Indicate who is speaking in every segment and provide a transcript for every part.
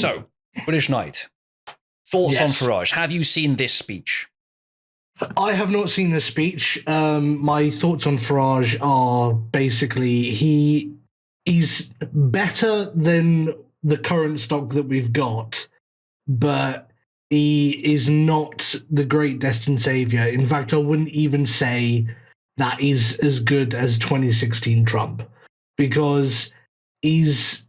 Speaker 1: So, British Knight, thoughts on Farage? Have you seen this speech?
Speaker 2: I have not seen this speech. My thoughts on Farage are basically he's better than the current stock that we've got, but he is not the great destined savior. In fact, I wouldn't even say that he's as good as 2016 Trump, because he's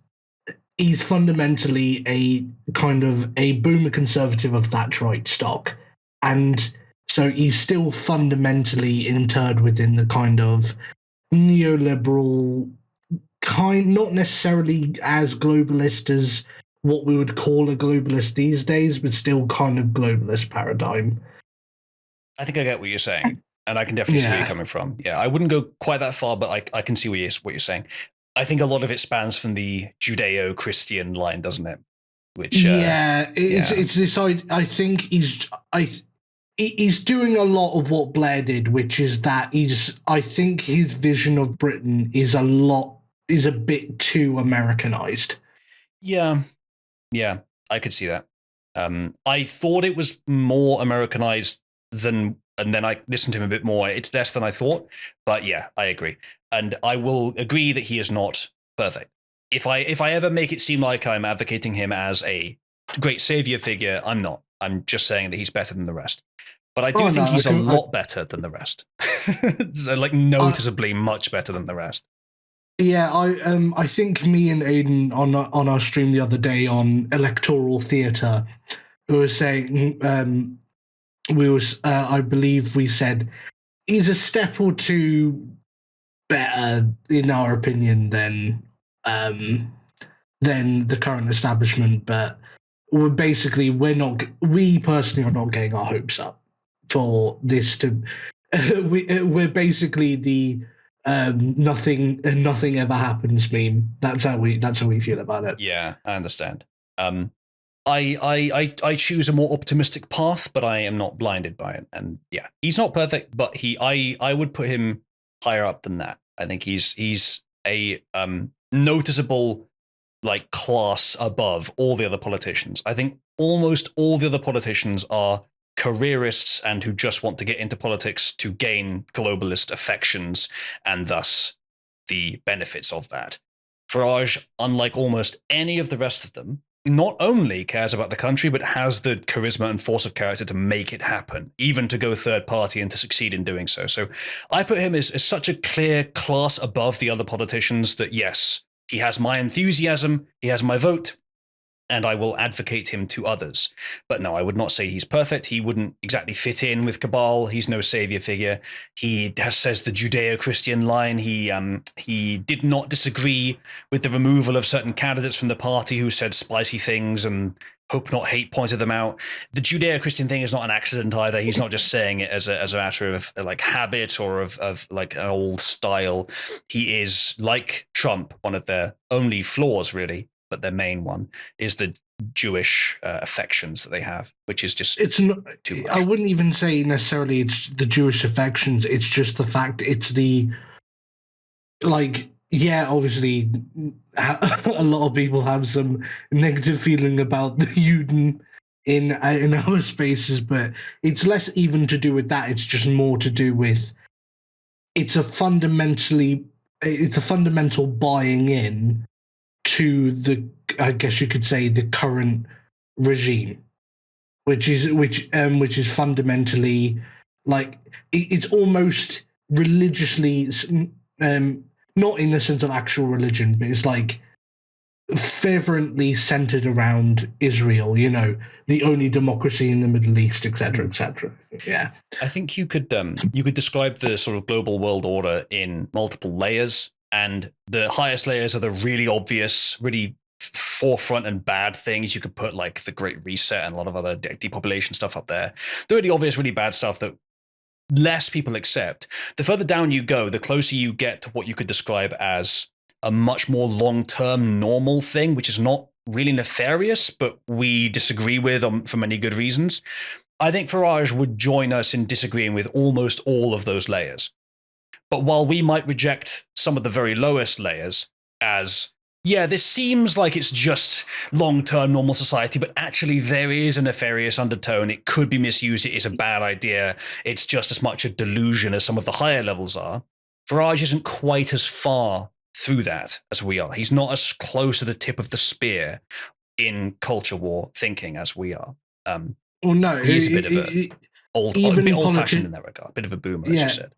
Speaker 2: fundamentally a kind of a boomer conservative of Thatcherite stock, and so he's still fundamentally interred within the kind of neoliberal kind, not necessarily as globalist as what we would call a globalist these days, but still kind of globalist paradigm.
Speaker 1: I think I get what you're saying, and I can definitely see where you're coming from. Yeah, I wouldn't go quite that far, but I can see what you're saying. I think a lot of it spans from the Judeo-Christian line, doesn't it? Which
Speaker 2: it's this. I think he's doing a lot of what Blair did, which is that I think his vision of Britain is a bit too Americanized.
Speaker 1: Yeah, I could see that. I thought it was more Americanized and then I listened to him a bit more. It's less than I thought, but yeah, I agree. And I will agree that he is not perfect. If I ever make it seem like I'm advocating him as a great savior figure, I'm not. I'm just saying that he's better than the rest. But I do think he's a lot better than the rest. So, like, noticeably much better than the rest.
Speaker 2: Yeah, I think me and Aiden on our stream the other day on electoral theatre, we were saying I believe we said he's a step or two better in our opinion than the current establishment, but we personally are not getting our hopes up for this to. We're basically the nothing ever happens meme. That's how we feel about it.
Speaker 1: Yeah, I understand. I choose a more optimistic path, but I am not blinded by it. And yeah, he's not perfect, but I would put him higher up than that. I think he's a noticeable like class above all the other politicians. I think almost all the other politicians are careerists and who just want to get into politics to gain globalist affections and thus the benefits of that. Farage, unlike almost any of the rest of them, not only cares about the country, but has the charisma and force of character to make it happen, even to go third party and to succeed in doing so. So I put him as such a clear class above the other politicians that, yes, he has my enthusiasm, he has my vote, and I will advocate him to others. But no, I would not say he's perfect. He wouldn't exactly fit in with Cabal. He's no savior figure. He says the Judeo-Christian line. He did not disagree with the removal of certain candidates from the party who said spicy things and hope not hate pointed them out. The Judeo-Christian thing is not an accident either. He's not just saying it as a matter of like habit or of like an old style. He is, like Trump, one of their only flaws, really, but their main one is the Jewish affections that they have, which is just too much.
Speaker 2: I wouldn't even say necessarily it's the Jewish affections. It's just the fact it's the, like, yeah, obviously a lot of people have some negative feeling about the Juden in our spaces, but it's less even to do with that. It's just more to do with it's a fundamental buying in to the, I guess you could say, the current regime, which is fundamentally like it's almost religiously, not in the sense of actual religion, but it's like fervently centered around Israel, you know, the only democracy in the Middle East, etc., etc. Yeah,
Speaker 1: I think you could describe the sort of global world order in multiple layers. And the highest layers are the really obvious, really forefront and bad things. You could put like the Great Reset and a lot of other depopulation stuff up there. The really obvious, really bad stuff that less people accept. The further down you go, the closer you get to what you could describe as a much more long-term normal thing, which is not really nefarious, but we disagree with for many good reasons. I think Farage would join us in disagreeing with almost all of those layers. But while we might reject some of the very lowest layers as yeah, this seems like it's just long-term normal society, but actually there is a nefarious undertone. It could be misused. It is a bad idea. It's just as much a delusion as some of the higher levels are. Farage isn't quite as far through that as we are. He's not as close to the tip of the spear in culture war thinking as we are.
Speaker 2: Well, no,
Speaker 1: He is a bit of a bit old-fashioned in that regard, a bit of a boomer, as you said.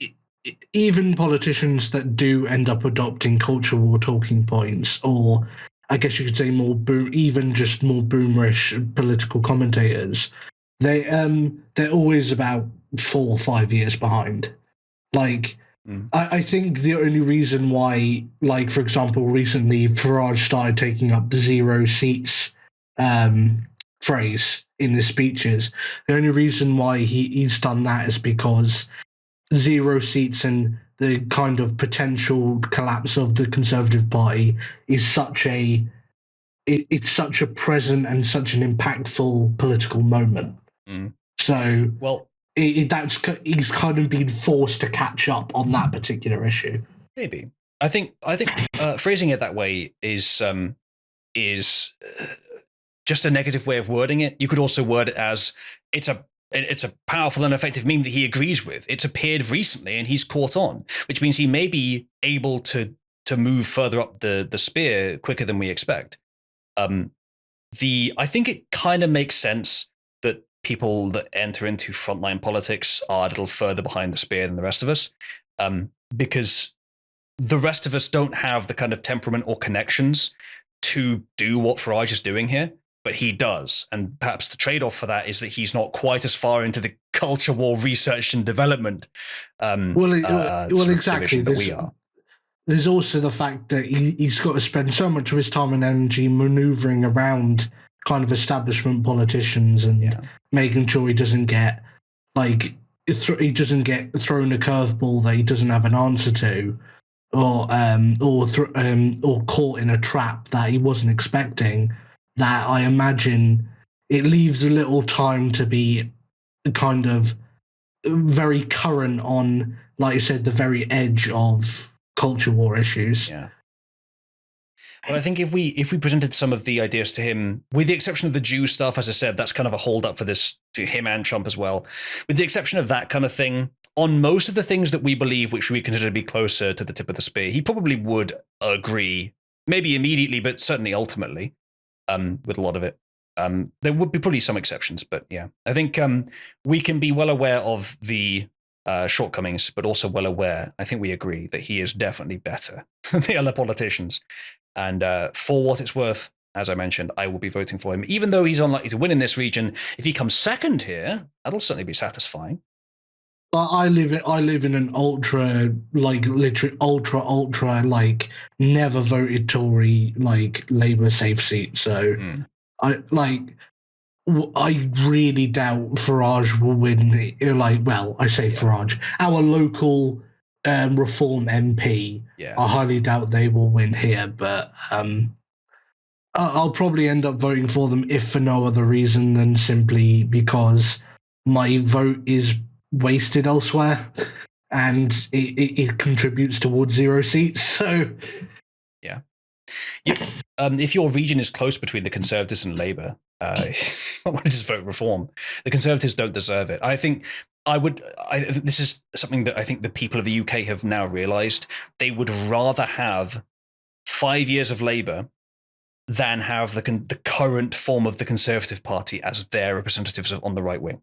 Speaker 2: Even politicians that do end up adopting culture war talking points, or I guess you could say even just more boomerish political commentators, they're always about 4 or 5 years behind. Like, I think the only reason why, like, for example, recently Farage started taking up the 0 seats phrase in his speeches, the only reason why he's done that is because 0 seats and the kind of potential collapse of the Conservative Party is it's such a present and such an impactful political moment. So,
Speaker 1: well,
Speaker 2: he's kind of been forced to catch up on that particular issue.
Speaker 1: Maybe. I think phrasing it that way is just a negative way of wording it. You could also word it as it's a powerful and effective meme that he agrees with. It's appeared recently and he's caught on, which means he may be able to move further up the spear quicker than we expect. I think it kind of makes sense that people that enter into frontline politics are a little further behind the spear than the rest of us, because the rest of us don't have the kind of temperament or connections to do what Farage is doing here, but he does. And perhaps the trade-off for that is that he's not quite as far into the culture war research and development
Speaker 2: exactly
Speaker 1: that we are.
Speaker 2: There's also the fact that he's got to spend so much of his time and energy maneuvering around kind of establishment politicians and making sure he doesn't get he doesn't get thrown a curveball that he doesn't have an answer to, or caught in a trap that he wasn't expecting. That I imagine it leaves a little time to be kind of very current on, like you said, the very edge of culture war issues.
Speaker 1: Yeah. But I think if we presented some of the ideas to him, with the exception of the Jew stuff, as I said, that's kind of a hold up for this, to him and Trump as well. With the exception of that kind of thing, on most of the things that we believe, which we consider to be closer to the tip of the spear, he probably would agree, maybe immediately, but certainly ultimately, with a lot of it. There would be probably some exceptions, but yeah, I think we can be well aware of the shortcomings, but also well aware, I think we agree, that he is definitely better than the other politicians. And for what it's worth, as I mentioned, I will be voting for him, even though he's unlikely to win in this region. If he comes second here, that'll certainly be satisfying.
Speaker 2: But I live in an ultra, literally ultra, never voted Tory, Labour safe seat. So I really doubt Farage will win. I say Farage, our local Reform MP.
Speaker 1: Yeah.
Speaker 2: I highly doubt they will win here, but I'll probably end up voting for them, if for no other reason than simply because my vote is wasted elsewhere, and it contributes towards 0 seats. So,
Speaker 1: yeah. If your region is close between the Conservatives and Labour, I want to just vote Reform. The Conservatives don't deserve it. I think this is something that I think the people of the UK have now realised. They would rather have 5 years of Labour than have the current form of the Conservative Party as their representatives on the right wing.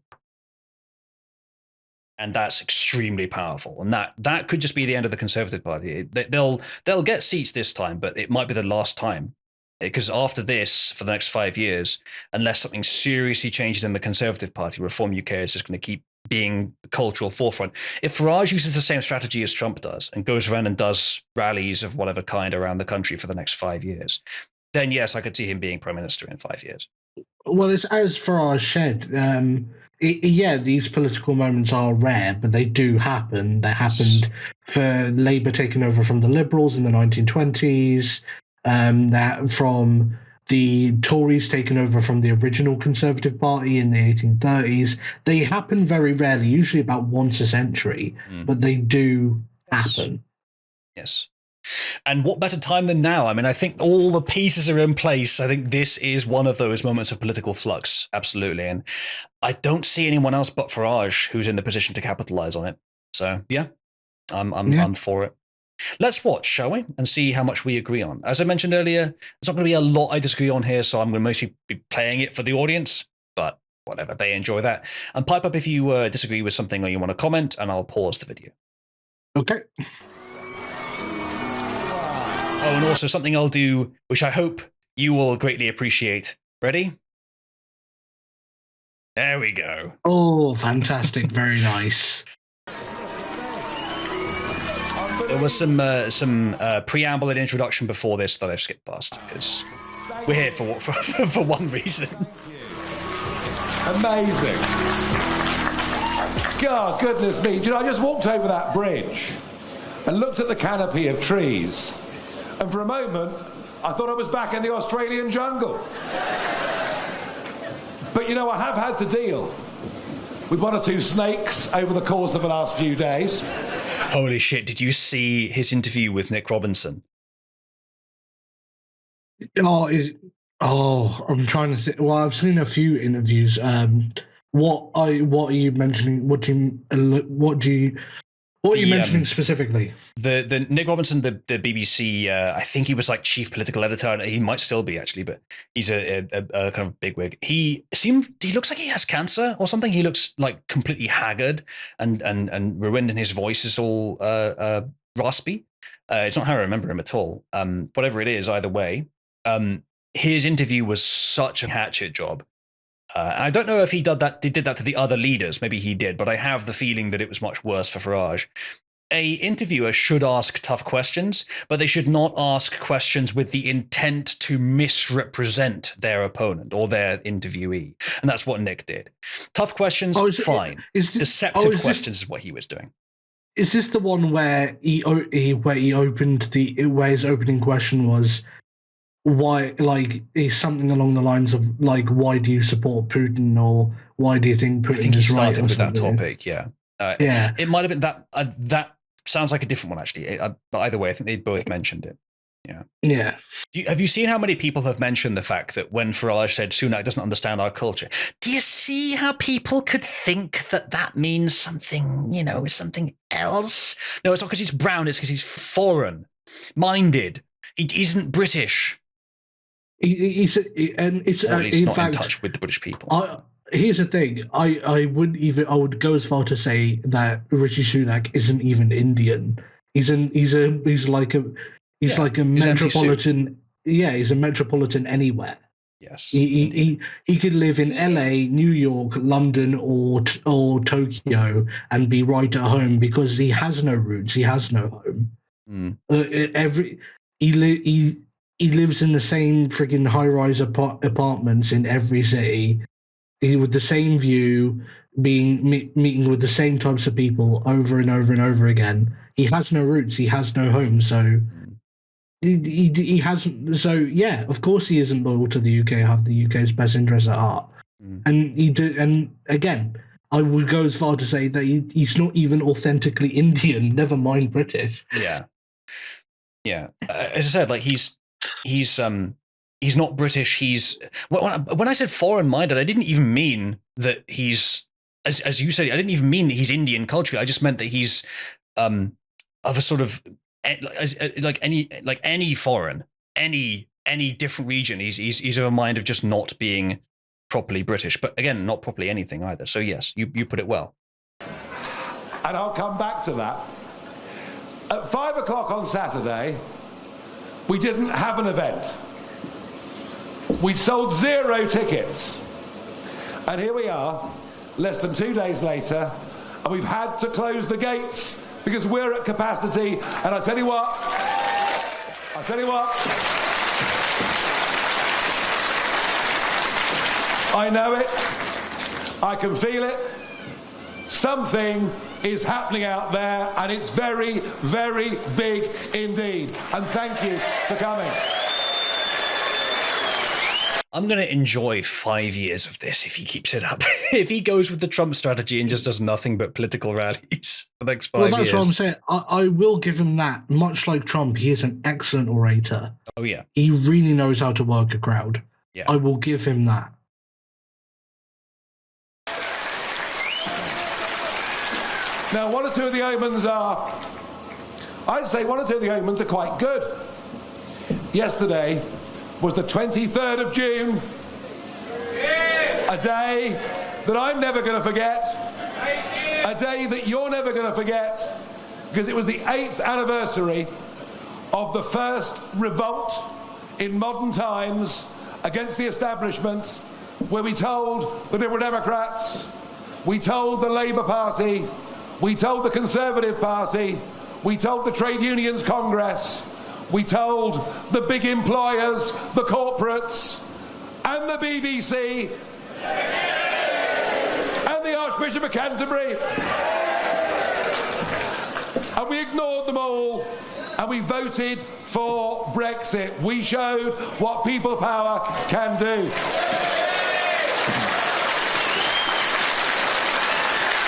Speaker 1: And that's extremely powerful. And that could just be the end of the Conservative Party. They'll get seats this time, but it might be the last time. Because after this, for the next 5 years, unless something seriously changes in the Conservative Party, Reform UK is just going to keep being the cultural forefront. If Farage uses the same strategy as Trump does and goes around and does rallies of whatever kind around the country for the next 5 years, then yes, I could see him being Prime Minister in 5 years.
Speaker 2: Well, it's as Farage said, these political moments are rare, but they do happen. They happened for Labour taking over from the Liberals in the 1920s, that from the Tories taking over from the original Conservative Party in the 1830s. They happen very rarely, usually about once a century, but they do happen.
Speaker 1: Yes. And what better time than now? I mean, I think all the pieces are in place. I think this is one of those moments of political flux, absolutely. And I don't see anyone else but Farage who's in the position to capitalize on it. So yeah, I'm for it. Let's watch, shall we? And see how much we agree on. As I mentioned earlier, there's not going to be a lot I disagree on here, so I'm going to mostly be playing it for the audience, but whatever, they enjoy that. And pipe up if you disagree with something or you want to comment, and I'll pause the video.
Speaker 2: Okay.
Speaker 1: Oh, and also something I'll do, which I hope you will greatly appreciate. Ready? There we go.
Speaker 2: Oh, fantastic. Very nice.
Speaker 1: There was some preamble and introduction before this that I've skipped past because we're here for one reason.
Speaker 3: Amazing. God, goodness me. You know, I just walked over that bridge and looked at the canopy of trees, and for a moment, I thought I was back in the Australian jungle. But, you know, I have had to deal with one or two snakes over the course of the last few days.
Speaker 1: Holy shit, did you see his interview with Nick Robinson?
Speaker 2: I'm trying to think. Well, I've seen a few interviews. What are you mentioning? What are you mentioning specifically?
Speaker 1: The Nick Robinson, the BBC, I think he was like chief political editor, and he might still be actually, but he's a kind of bigwig. He looks like he has cancer or something. He looks like completely haggard and ruined, and his voice is all raspy. It's not how I remember him at all. Whatever it is, either way, his interview was such a hatchet job. I don't know if he did that to the other leaders. Maybe he did, but I have the feeling that it was much worse for Farage. A interviewer should ask tough questions, but they should not ask questions with the intent to misrepresent their opponent or their interviewee. And that's what Nick did. Tough questions, fine. Deceptive questions is what he was doing.
Speaker 2: Is this the one where his opening question was, why, like, is something along the lines of, like, why do you support Putin, or why do you think Putin is right? I think he
Speaker 1: started with that topic, yeah. It might have been that. That sounds like a different one, actually. But either way, I think they both mentioned it. Yeah.
Speaker 2: Yeah.
Speaker 1: Have you seen how many people have mentioned the fact that when Farage said Sunak doesn't understand our culture, do you see how people could think that means something, something else? No, it's not because he's brown, it's because he's foreign-minded. He isn't British.
Speaker 2: He's
Speaker 1: not in touch with the British people.
Speaker 2: Here's the thing: I would go as far to say that Rishi Sunak isn't even Indian. He's like a metropolitan. Yeah, he's a metropolitan anywhere.
Speaker 1: Yes,
Speaker 2: he could live in LA, New York, London, or Tokyo and be right at home because he has no roots. He has no home. He lives in the same friggin' high-rise apartments in every city, with the same view, meeting with the same types of people over and over and over again. He has no roots. He has no home. So he hasn't. So yeah, of course he isn't loyal to the UK. Have the UK's best interests at heart. And And again, I would go as far to say that he's not even authentically Indian. Never mind British.
Speaker 1: Yeah. As I said, like he's not British. When I said foreign-minded, I didn't even mean that he's, as you said, I didn't even mean that he's Indian culturally. I just meant that he's of a sort of like any foreign, any different region. He's of a mind of just not being properly British, but again, not properly anything either. So yes, you put it well.
Speaker 3: And I'll come back to that. At 5 o'clock on Saturday, we didn't have an event. We sold 0 tickets. And here we are, less than 2 days later, and we've had to close the gates because we're at capacity. And I tell you what, I know it, I can feel it. Something is happening out there, and it's very, very big indeed. And thank you for coming.
Speaker 1: I'm going to enjoy 5 years of this if he keeps it up. If he goes with the Trump strategy and just does nothing but political rallies for the next 5 years.
Speaker 2: Well, that's what I'm saying. I will give him that. Much like Trump, he is an excellent orator.
Speaker 1: Oh, yeah.
Speaker 2: He really knows how to work a crowd.
Speaker 1: Yeah.
Speaker 2: I will give him that.
Speaker 3: Now, one or two of the omens are, I'd say one or two of the omens are quite good. Yesterday was the 23rd of June, a day that I'm never going to forget, a day that you're never going to forget, because it was the 8th anniversary of the first revolt in modern times against the establishment, where we told the Liberal Democrats, we told the Labour Party, we told the Conservative Party, we told the Trade Unions Congress, we told the big employers, the corporates, and the BBC, and the Archbishop of Canterbury. And we ignored them all, and we voted for Brexit. We showed what people power can do.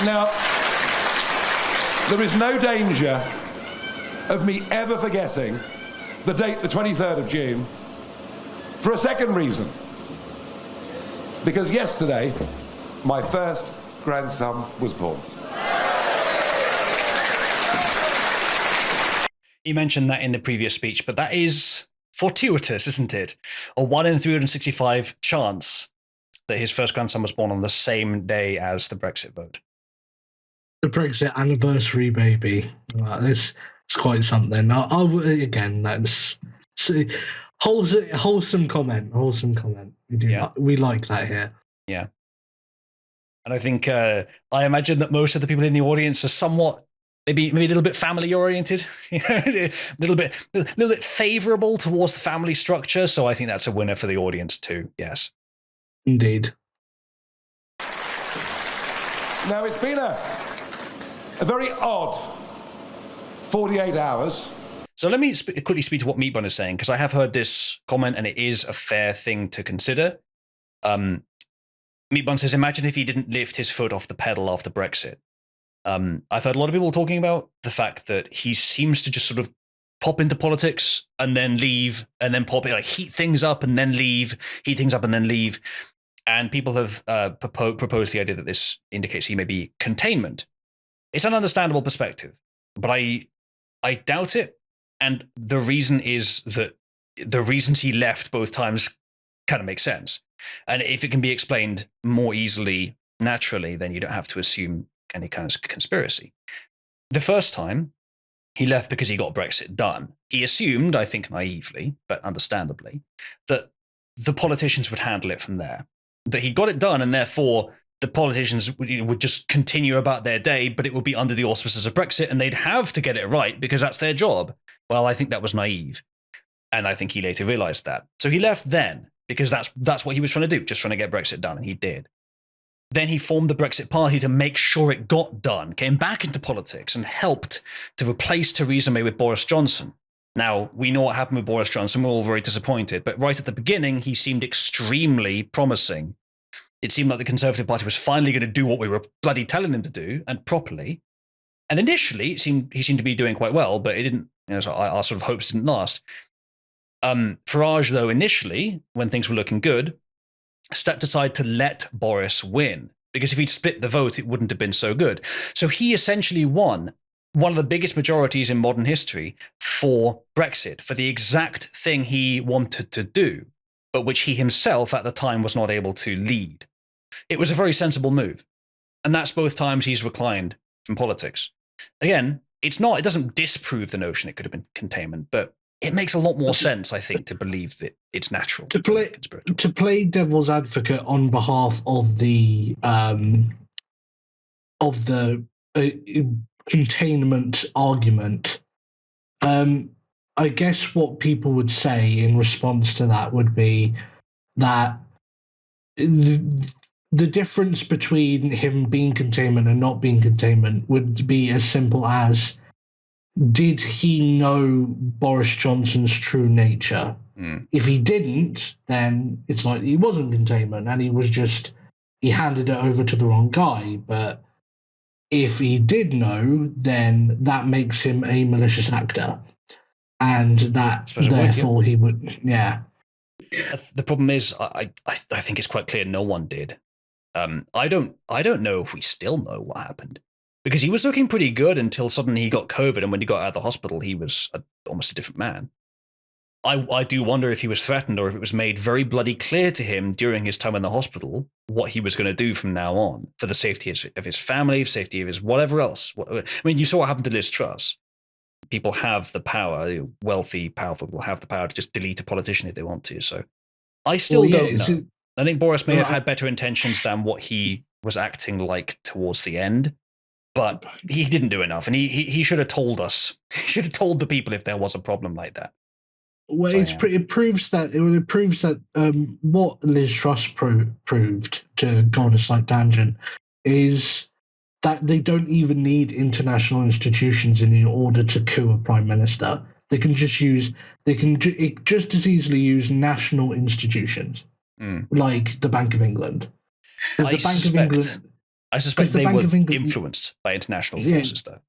Speaker 3: Now, there is no danger of me ever forgetting the date, the 23rd of June, for a second reason. Because yesterday, my first grandson was born.
Speaker 1: You mentioned that in the previous speech, but that is fortuitous, isn't it? A 1 in 365 chance that his first grandson was born on the same day as the Brexit vote.
Speaker 2: The Brexit anniversary, baby. It's quite something. Again, that's wholesome comment. Wholesome comment. We like that here.
Speaker 1: Yeah. And I think I imagine that most of the people in the audience are somewhat maybe a little bit family oriented, a little bit favorable towards the family structure. So I think that's a winner for the audience too. Yes.
Speaker 2: Indeed.
Speaker 3: Now, it's been a very odd 48 hours.
Speaker 1: So let me quickly speak to what Meatbun is saying, because I have heard this comment and it is a fair thing to consider. Meatbun says, imagine if he didn't lift his foot off the pedal after Brexit. I've heard a lot of people talking about the fact that he seems to just sort of pop into politics and then leave, and then heat things up and then leave, heat things up and then leave. And people have proposed the idea that this indicates he may be containment. It's an understandable perspective, but I doubt it. And the reason is that the reasons he left both times kind of make sense. And if it can be explained more easily, naturally, then you don't have to assume any kind of conspiracy. The first time, he left because he got Brexit done. He assumed, I think naively, but understandably, that the politicians would handle it from there. That he got it done, and therefore the politicians would just continue about their day, but it would be under the auspices of Brexit, and they'd have to get it right because that's their job. Well, I think that was naive. And I think he later realized that. So he left then, because that's what he was trying to do, just trying to get Brexit done, and he did. Then he formed the Brexit Party to make sure it got done, came back into politics, and helped to replace Theresa May with Boris Johnson. Now, we know what happened with Boris Johnson. We're all very disappointed. But right at the beginning, he seemed extremely promising. It seemed like the Conservative Party was finally going to do what we were bloody telling them to do, and properly. And initially, he seemed to be doing quite well, but it didn't. So our sort of hopes didn't last. Farage, though, initially, when things were looking good, stepped aside to let Boris win, because if he'd split the vote, it wouldn't have been so good. So he essentially won one of the biggest majorities in modern history for Brexit, for the exact thing he wanted to do, but which he himself at the time was not able to lead. It was a very sensible move. And that's both times he's reclined from politics. Again, it doesn't disprove the notion it could have been containment, but it makes a lot more sense, I think, to believe that it's natural.
Speaker 2: To play devil's advocate on behalf of the containment argument, I guess what people would say in response to that would be that the difference between him being containment and not being containment would be as simple as did he know Boris Johnson's true nature? If he didn't, then it's like he wasn't containment and he handed it over to the wrong guy. But if he did know, then that makes him a malicious actor. And that therefore he would, yeah.
Speaker 1: The problem is, I think it's quite clear no one did. I don't know if we still know what happened, because he was looking pretty good until suddenly he got COVID, and when he got out of the hospital, he was almost a different man. I do wonder if he was threatened, or if it was made very bloody clear to him during his time in the hospital what he was going to do from now on for the safety of his family, safety of his whatever else. I mean, you saw what happened to Liz Truss. People have the power, wealthy, powerful people have the power to just delete a politician if they want to. So I still don't know. I think Boris may have had better intentions than what he was acting like towards the end, but he didn't do enough, and he should have told us. He should have told the people if there was a problem like that.
Speaker 2: Well, so, it proves that what Liz Truss proved, to go on a slight tangent, is that they don't even need international institutions in order to coup a prime minister. They can just as easily use national institutions like the Bank of England.
Speaker 1: I suspect they were influenced by international forces, though.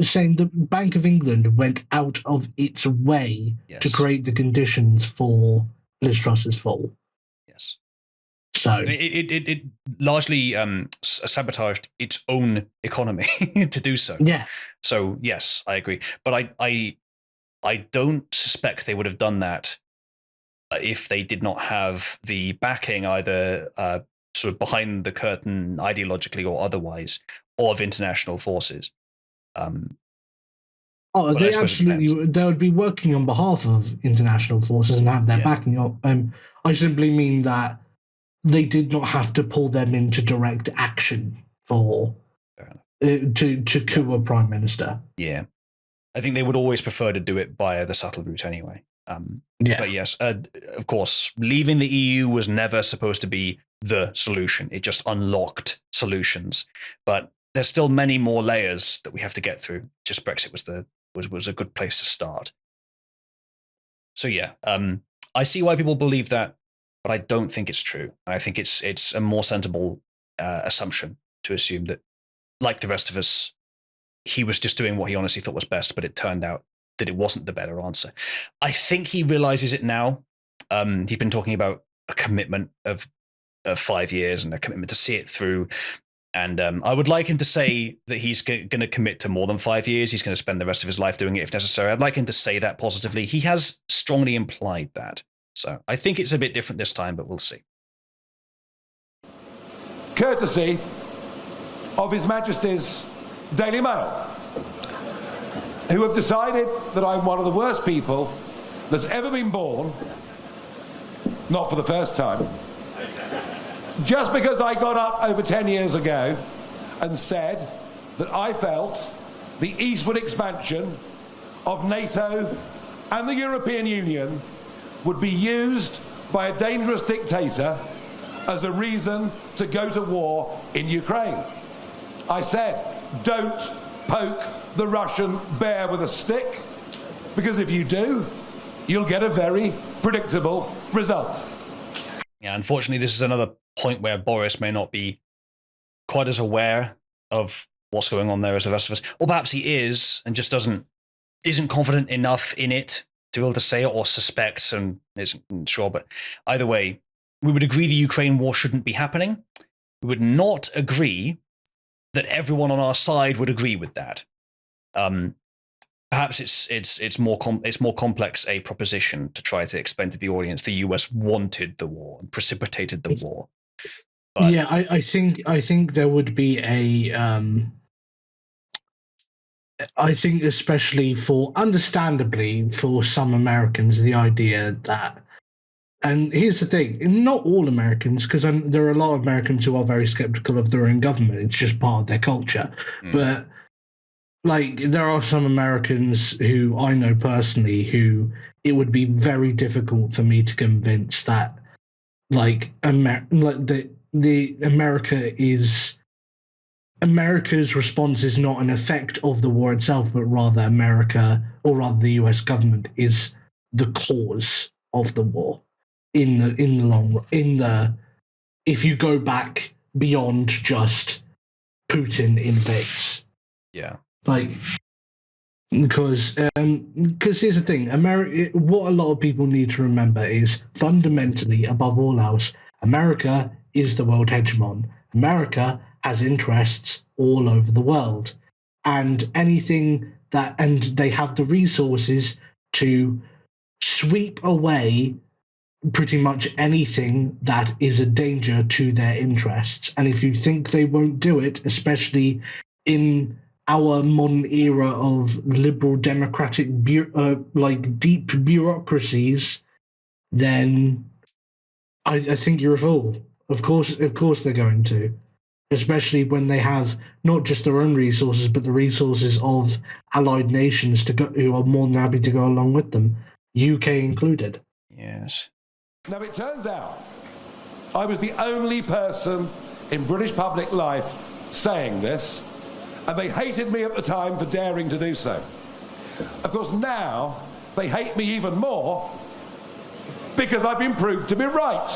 Speaker 2: Saying the Bank of England went out of its way to create the conditions for Liz Truss's fall.
Speaker 1: Yes.
Speaker 2: So
Speaker 1: it largely sabotaged its own economy to do so.
Speaker 2: Yeah.
Speaker 1: So yes, I agree. But I don't suspect they would have done that if they did not have the backing, either sort of behind the curtain ideologically or otherwise, of international forces.
Speaker 2: They absolutely. They would be working on behalf of international forces and have their backing. I simply mean that they did not have to pull them into direct action for to coup a prime minister.
Speaker 1: Yeah, I think they would always prefer to do it via the subtle route anyway. But yes, of course, leaving the EU was never supposed to be the solution. It just unlocked solutions, but there's still many more layers that we have to get through. Just Brexit was a good place to start. So yeah, I see why people believe that, but I don't think it's true. I think it's a more sensible assumption to assume that, like the rest of us, he was just doing what he honestly thought was best, but it turned out that it wasn't the better answer. I think he realizes it now. He's been talking about a commitment of 5 years and a commitment to see it through. And I would like him to say that he's going to commit to more than 5 years. He's going to spend the rest of his life doing it if necessary. I'd like him to say that positively. He has strongly implied that. So I think it's a bit different this time, but we'll see.
Speaker 3: Courtesy of His Majesty's Daily Mail, who have decided that I'm one of the worst people that's ever been born, not for the first time, just because I got up over 10 years ago and said that I felt the eastward expansion of NATO and the European Union would be used by a dangerous dictator as a reason to go to war in Ukraine. I said, don't poke the Russian bear with a stick, because if you do, you'll get a very predictable result.
Speaker 1: Yeah, unfortunately, this is another point where Boris may not be quite as aware of what's going on there as the rest of us, or perhaps he is and just isn't confident enough in it to be able to say it, or suspects and isn't sure. But either way, we would agree the Ukraine war shouldn't be happening. We would not agree that everyone on our side would agree with that. Perhaps it's more complex a proposition to try to explain to the audience the US wanted the war and precipitated the war. But
Speaker 2: yeah, I think there would be a. I think especially understandably for some Americans, the idea that, and here's the thing, not all Americans, because there are a lot of Americans who are very skeptical of their own government. It's just part of their culture. But like, there are some Americans who I know personally who it would be very difficult for me to convince that, like, the America is America's response is not an effect of the war itself, but rather America, or rather the US government, is the cause of the war in the long run. If you go back beyond just Putin invades.
Speaker 1: Yeah.
Speaker 2: Like, because here's the thing, what a lot of people need to remember is fundamentally, above all else, America is the world hegemon. America has interests all over the world, and they have the resources to sweep away pretty much anything that is a danger to their interests. And if you think they won't do it, especially in our modern era of liberal democratic deep bureaucracies, then I think you're a fool. Of course they're going to, especially when they have not just their own resources, but the resources of allied nations who are more than happy to go along with them, UK included.
Speaker 1: Yes.
Speaker 3: Now, it turns out I was the only person in British public life saying this, and they hated me at the time for daring to do so. Of course, now they hate me even more because I've been proved to be right.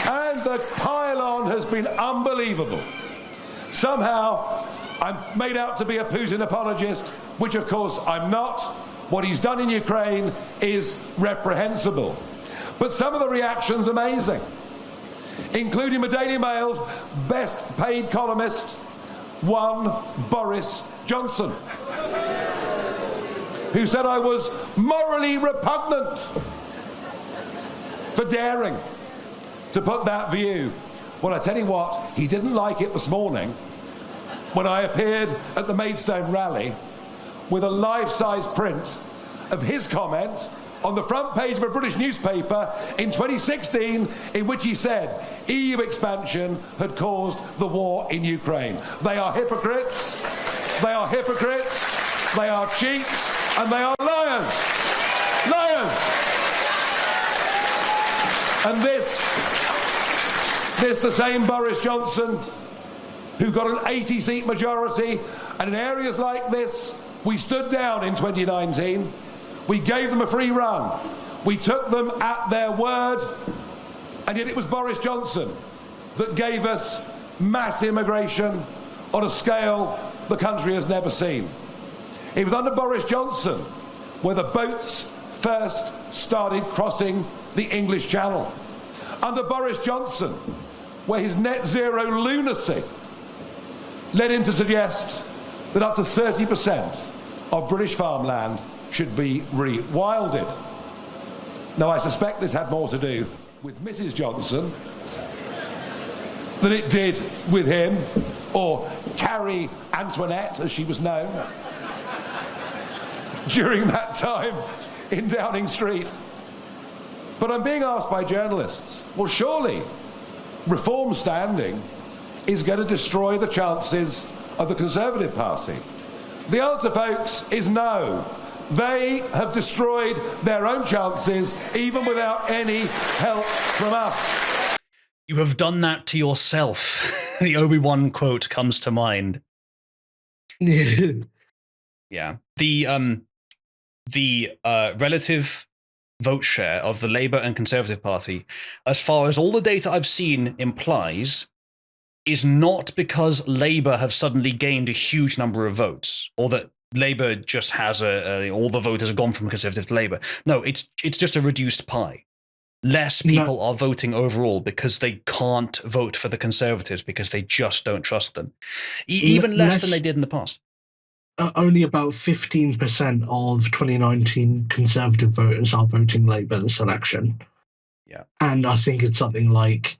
Speaker 3: And the pile-on has been unbelievable. Somehow, I'm made out to be a Putin apologist, which of course I'm not. What he's done in Ukraine is reprehensible. But some of the reactions amazing, including the Daily Mail's best paid columnist, one Boris Johnson, who said I was morally repugnant for daring to put that view. Well, I tell you what, he didn't like it this morning when I appeared at the Maidstone rally with a life-size print of his comment on the front page of a British newspaper in 2016, in which he said EU expansion had caused the war in Ukraine. They are hypocrites, they are hypocrites, they are cheats, and they are liars. Liars! And this the same Boris Johnson who got an 80-seat majority, and in areas like this, we stood down in 2019. We gave them a free run. We took them at their word, and yet it was Boris Johnson that gave us mass immigration on a scale the country has never seen. It was under Boris Johnson where the boats first started crossing the English Channel. Under Boris Johnson, where his net zero lunacy led him to suggest that up to 30% of British farmland should be rewilded. Now, I suspect this had more to do with Mrs. Johnson than it did with him, or Carrie Antoinette, as she was known, during that time in Downing Street. But I'm being asked by journalists, well, surely Reform standing is going to destroy the chances of the Conservative Party. The answer, folks, is no. They have destroyed their own chances, even without any help from us.
Speaker 1: You have done that to yourself. The Obi-Wan quote comes to mind. Yeah. The relative vote share of the Labour and Conservative Party, as far as all the data I've seen implies, is not because Labour have suddenly gained a huge number of votes, or that Labour just has all the voters have gone from Conservative to Labour. No, it's just a reduced pie. Less people are voting overall because they can't vote for the Conservatives because they just don't trust them. Even less than they did in the past.
Speaker 2: Only about 15% of 2019 Conservative voters are voting Labour this election.
Speaker 1: Yeah.
Speaker 2: And I think it's something like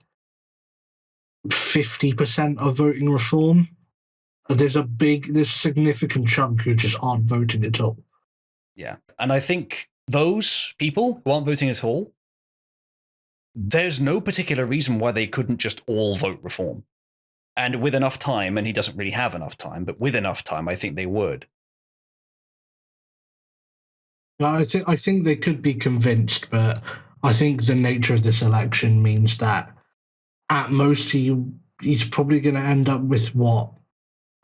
Speaker 2: 50% are voting Reform. There's a significant chunk who just aren't voting at all.
Speaker 1: Yeah. And I think those people who aren't voting at all, there's no particular reason why they couldn't just all vote Reform. And with enough time, and he doesn't really have enough time, but with enough time, I think they would.
Speaker 2: I think they could be convinced, but I think the nature of this election means that at most he's probably going to end up with what?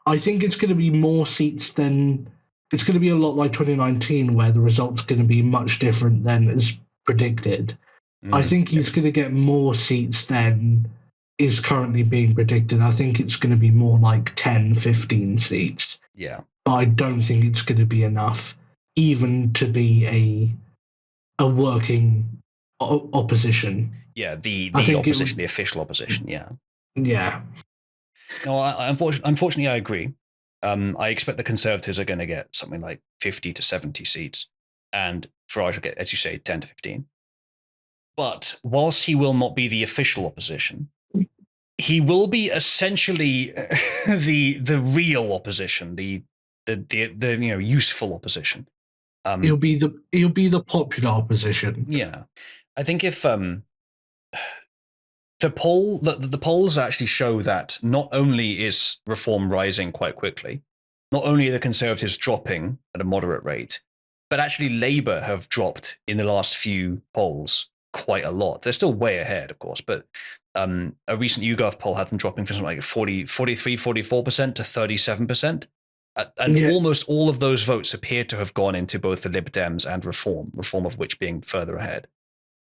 Speaker 2: I think it's going to be more seats than it's going to be a lot like 2019, where the result's going to be much different than is predicted. I think he's going to get more seats than is currently being predicted. I think it's going to be more like 10, 15 seats.
Speaker 1: Yeah.
Speaker 2: But I don't think it's going to be enough even to be a working opposition.
Speaker 1: Yeah, the opposition, the official opposition, yeah.
Speaker 2: Yeah.
Speaker 1: No, unfortunately, I agree. I expect the Conservatives are going to get something like 50 to 70 seats, and Farage will get, as you say, 10 to 15. But whilst he will not be the official opposition, he will be essentially the real opposition, the useful opposition.
Speaker 2: He'll be the popular opposition.
Speaker 1: Yeah, I think if the polls actually show that not only is reform rising quite quickly, not only are the Conservatives dropping at a moderate rate, but actually Labour have dropped in the last few polls quite a lot. They're still way ahead, of course, but a recent YouGov poll had them dropping from something like 44% to 37%. And almost all of those votes appear to have gone into both the Lib Dems and Reform of which being further ahead.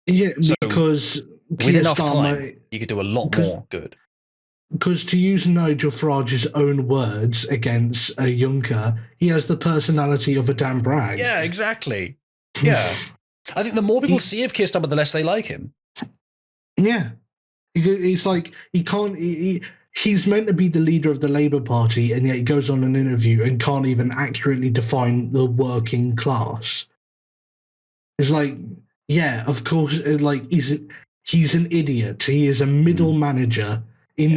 Speaker 2: Yeah, so because
Speaker 1: with enough time, you could do a lot more good.
Speaker 2: Because to use Nigel Farage's own words against Juncker, he has the personality of a Dan Bragg.
Speaker 1: Yeah, exactly. Yeah. I think the more people see of Keir Starmer, the less they like him.
Speaker 2: Yeah. He's like, he's meant to be the leader of the Labour Party, and yet he goes on an interview and can't even accurately define the working class. It's like, yeah, of course, like he's an idiot. He is a middle manager I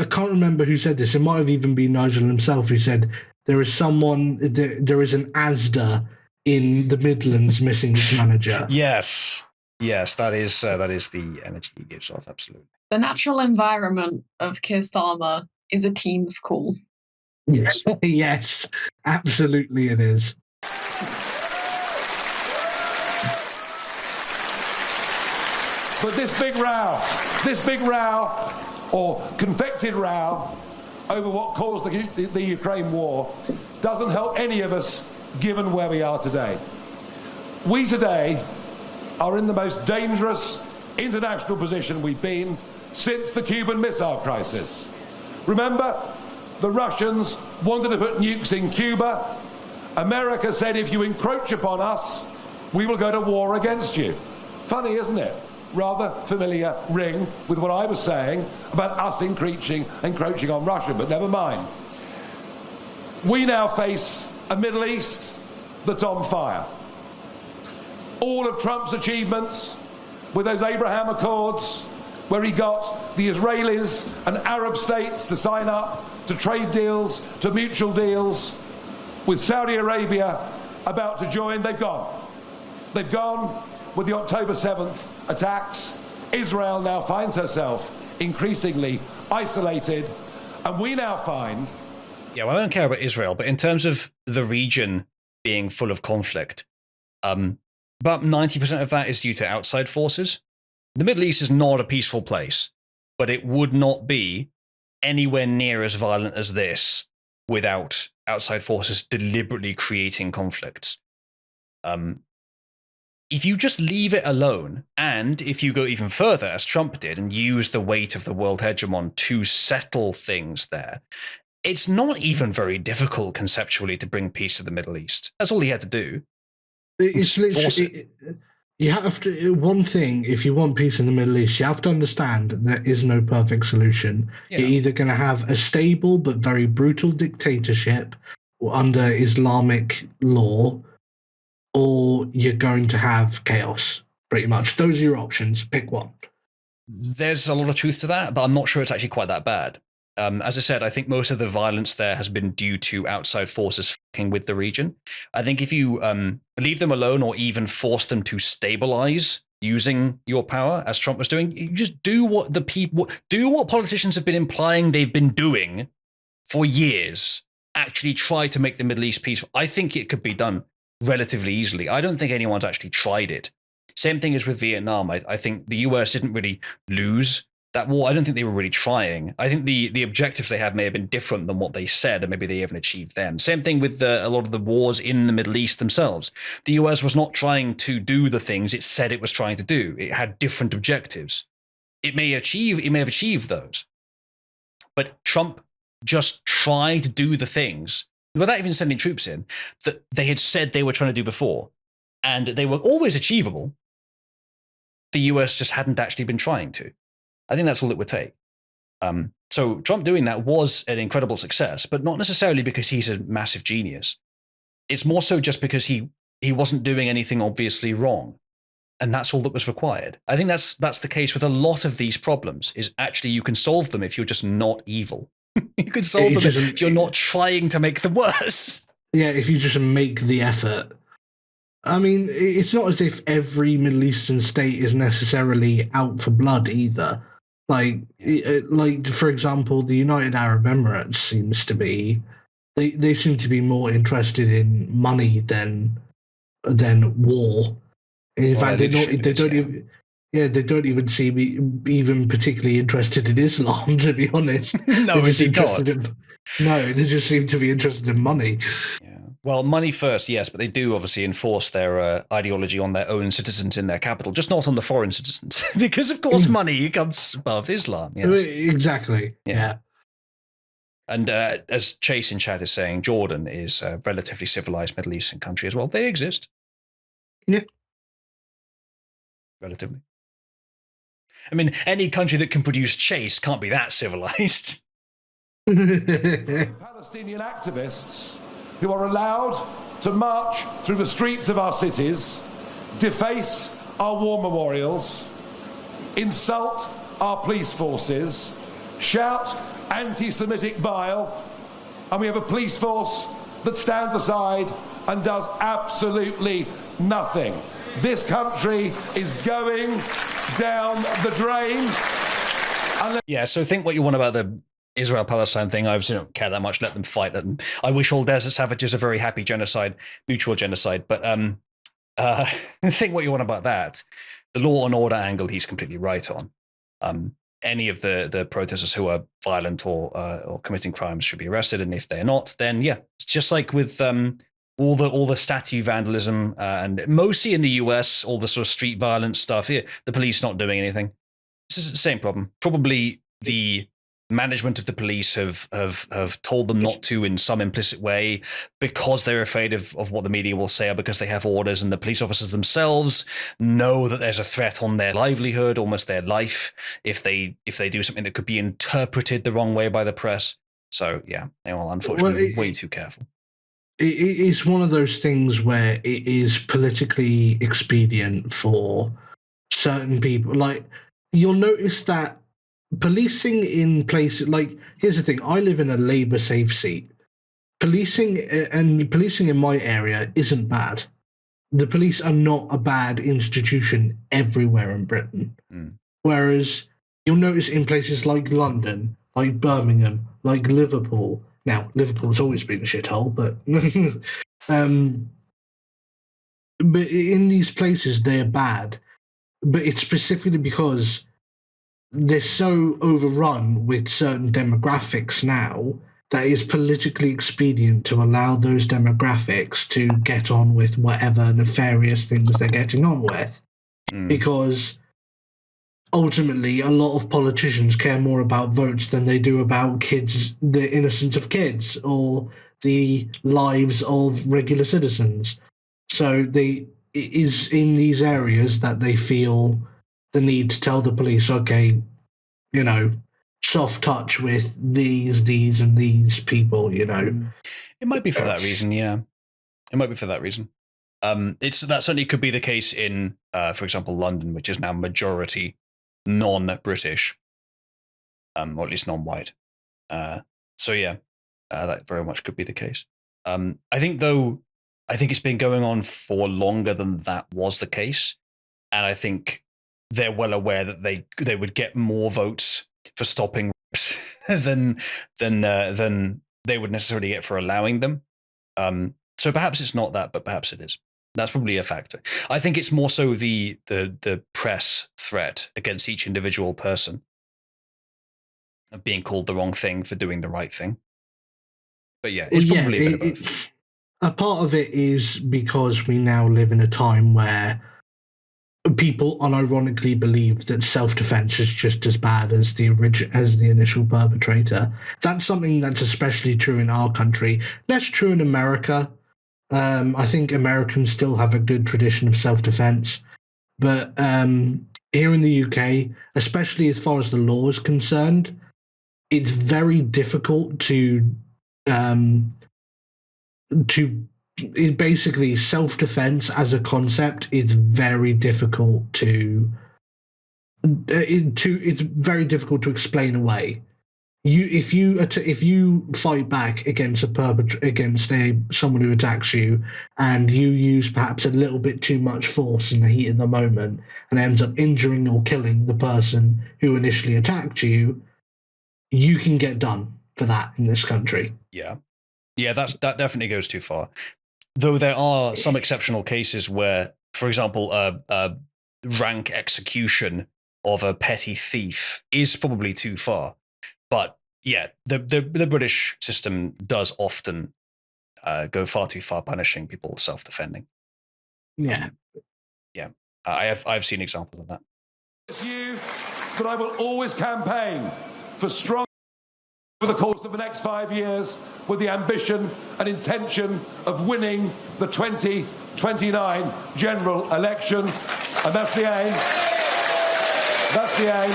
Speaker 2: can't remember who said this. It might have even been Nigel himself who said there is an ASDA in the Midlands missing its manager.
Speaker 1: Yes, that is the energy he gives off. Absolutely.
Speaker 4: The natural environment of Keir Starmer is a Teams call.
Speaker 2: Yes, yes, absolutely, it is.
Speaker 3: But this big row, or confected row, over what caused the Ukraine war, doesn't help any of us, given where we are today. We today are in the most dangerous international position we've been since the Cuban Missile Crisis. Remember, the Russians wanted to put nukes in Cuba. America said, if you encroach upon us, we will go to war against you. Funny, isn't it? Rather familiar ring with what I was saying about us encroaching on Russia, but never mind. We now face a Middle East that's on fire. All of Trump's achievements with those Abraham Accords, where he got the Israelis and Arab states to sign up to trade deals, to mutual deals, with Saudi Arabia about to join, they've gone. They've gone with the October 7th attacks. Israel now finds herself increasingly isolated, and we now find...
Speaker 1: Yeah, well, I don't care about Israel, but in terms of the region being full of conflict, about 90% of that is due to outside forces. The Middle East is not a peaceful place, but it would not be anywhere near as violent as this without outside forces deliberately creating conflicts. If you just leave it alone, and if you go even further, as Trump did, and use the weight of the world hegemon to settle things there, it's not even very difficult conceptually to bring peace to the Middle East. That's all he had to do.
Speaker 2: It's literally, you have to, one thing, if you want peace in the Middle East, you have to understand there is no perfect solution. Yeah. You're either going to have a stable but very brutal dictatorship under Islamic law, or you're going to have chaos, pretty much. Those are your options. Pick one.
Speaker 1: There's a lot of truth to that, but I'm not sure it's actually quite that bad. As I said, I think most of the violence there has been due to outside forces fucking with the region. I think if you leave them alone or even force them to stabilize using your power, as Trump was doing, you just do what politicians have been implying they've been doing for years. Actually try to make the Middle East peaceful. I think it could be done. relatively easily. I don't think anyone's actually tried it. Same thing as with Vietnam. I think the US didn't really lose that war. I don't think they were really trying. I think the objectives they had may have been different than what they said, and maybe they haven't achieved them. Same thing with a lot of the wars in the Middle East themselves. The US was not trying to do the things it said it was trying to do. It had different objectives. It may have achieved those, but Trump just tried to do the things without even sending troops in that they had said they were trying to do before, and they were always achievable. The US just hadn't actually been trying to. I think that's all it would take. So Trump doing that was an incredible success, but not necessarily because he's a massive genius. It's more so just because he wasn't doing anything obviously wrong. And that's all that was required. I think that's the case with a lot of these problems, is actually you can solve them if you're just not evil. You can solve them if you're not trying to make them worse.
Speaker 2: Yeah, if you just make the effort. I mean, it's not as if every Middle Eastern state is necessarily out for blood either. Like for example, the United Arab Emirates seems to be, they seem to be more interested in money than war. In fact, they don't even seem even particularly interested in Islam, to be honest.
Speaker 1: No, indeed not.
Speaker 2: No, they just seem to be interested in money.
Speaker 1: Yeah. Well, money first, yes, but they do obviously enforce their ideology on their own citizens in their capital, just not on the foreign citizens, because of course money comes above Islam. Yes.
Speaker 2: Exactly. Yeah.
Speaker 1: And as Chase in chat is saying, Jordan is a relatively civilized Middle Eastern country as well. They exist.
Speaker 2: Yeah.
Speaker 1: Relatively. I mean, any country that can produce Chase can't be that civilized.
Speaker 3: Palestinian activists who are allowed to march through the streets of our cities, deface our war memorials, insult our police forces, shout anti-Semitic bile, and we have a police force that stands aside and does absolutely nothing. This country is going down the drain.
Speaker 1: Yeah, so think what you want about the Israel-Palestine thing. I obviously don't care that much. Let them fight. I wish all desert savages a very happy genocide, mutual genocide. But think what you want about that. The law and order angle, he's completely right on. Any of the protesters who are violent or committing crimes should be arrested, and if they're not, then yeah, it's just like with all the statue vandalism and mostly in the US, all the sort of street violence stuff. Here, the police not doing anything. This is the same problem. Probably the management of the police have told them not to in some implicit way because they're afraid of what the media will say, or because they have orders, and the police officers themselves know that there's a threat on their livelihood, almost their life, if they do something that could be interpreted the wrong way by the press. So yeah, they are unfortunately way too careful.
Speaker 2: It's one of those things where it is politically expedient for certain people. Like, you'll notice that policing in places like, here's the thing, I live in a Labour safe seat. Policing in my area isn't bad. The police are not a bad institution everywhere in Britain. Whereas you'll notice in places like London, like Birmingham, like Liverpool. Now, Liverpool's always been a shithole, but but in these places they're bad. But it's specifically because they're so overrun with certain demographics now that it's politically expedient to allow those demographics to get on with whatever nefarious things they're getting on with. Because ultimately, a lot of politicians care more about votes than they do about kids, the innocence of kids, or the lives of regular citizens. So it is in these areas that they feel the need to tell the police, okay, soft touch with these, and these people,
Speaker 1: It might be for that reason, yeah. It might be for that reason. That certainly could be the case in, for example, London, which is now majority non-British, or at least non-white. So yeah, that very much could be the case. I think it's been going on for longer than that was the case, and I think they're well aware that they would get more votes for stopping than they would necessarily get for allowing them. So perhaps it's not that, but perhaps it is. That's probably a factor. I think it's more so the press threat against each individual person of being called the wrong thing for doing the right thing. But yeah, it's probably a bit of both.
Speaker 2: A part of it is because we now live in a time where people unironically believe that self-defense is just as bad as the initial perpetrator. That's something that's especially true in our country. Less true in America. I think Americans still have a good tradition of self-defense, but here in the UK, especially as far as the law is concerned, it's very difficult to basically self-defense as a concept is very difficult it's very difficult to explain away. If you fight back against someone who attacks you, and you use perhaps a little bit too much force in the heat of the moment and ends up injuring or killing the person who initially attacked you, you can get done for that in this country.
Speaker 1: Yeah, that definitely goes too far. Though there are some exceptional cases where, for example, a rank execution of a petty thief is probably too far. But yeah, the British system does often go far too far, punishing people self-defending.
Speaker 2: Yeah,
Speaker 1: yeah. I've seen examples of that.
Speaker 3: It's you that I will always campaign for strong over the course of the next 5 years, with the ambition and intention of winning the 2029 general election. And that's the aim. That's the aim.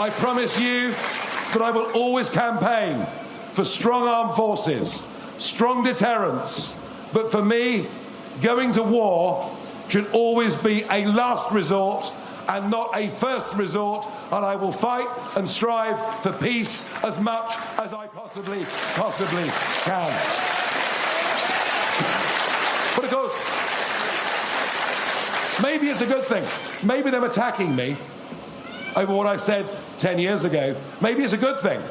Speaker 3: I promise you that I will always campaign for strong armed forces, strong deterrence. But for me, going to war should always be a last resort and not a first resort, and I will fight and strive for peace as much as I possibly can. But of course, maybe it's a good thing. Maybe them attacking me over what I said 10 years ago, maybe it's a good thing,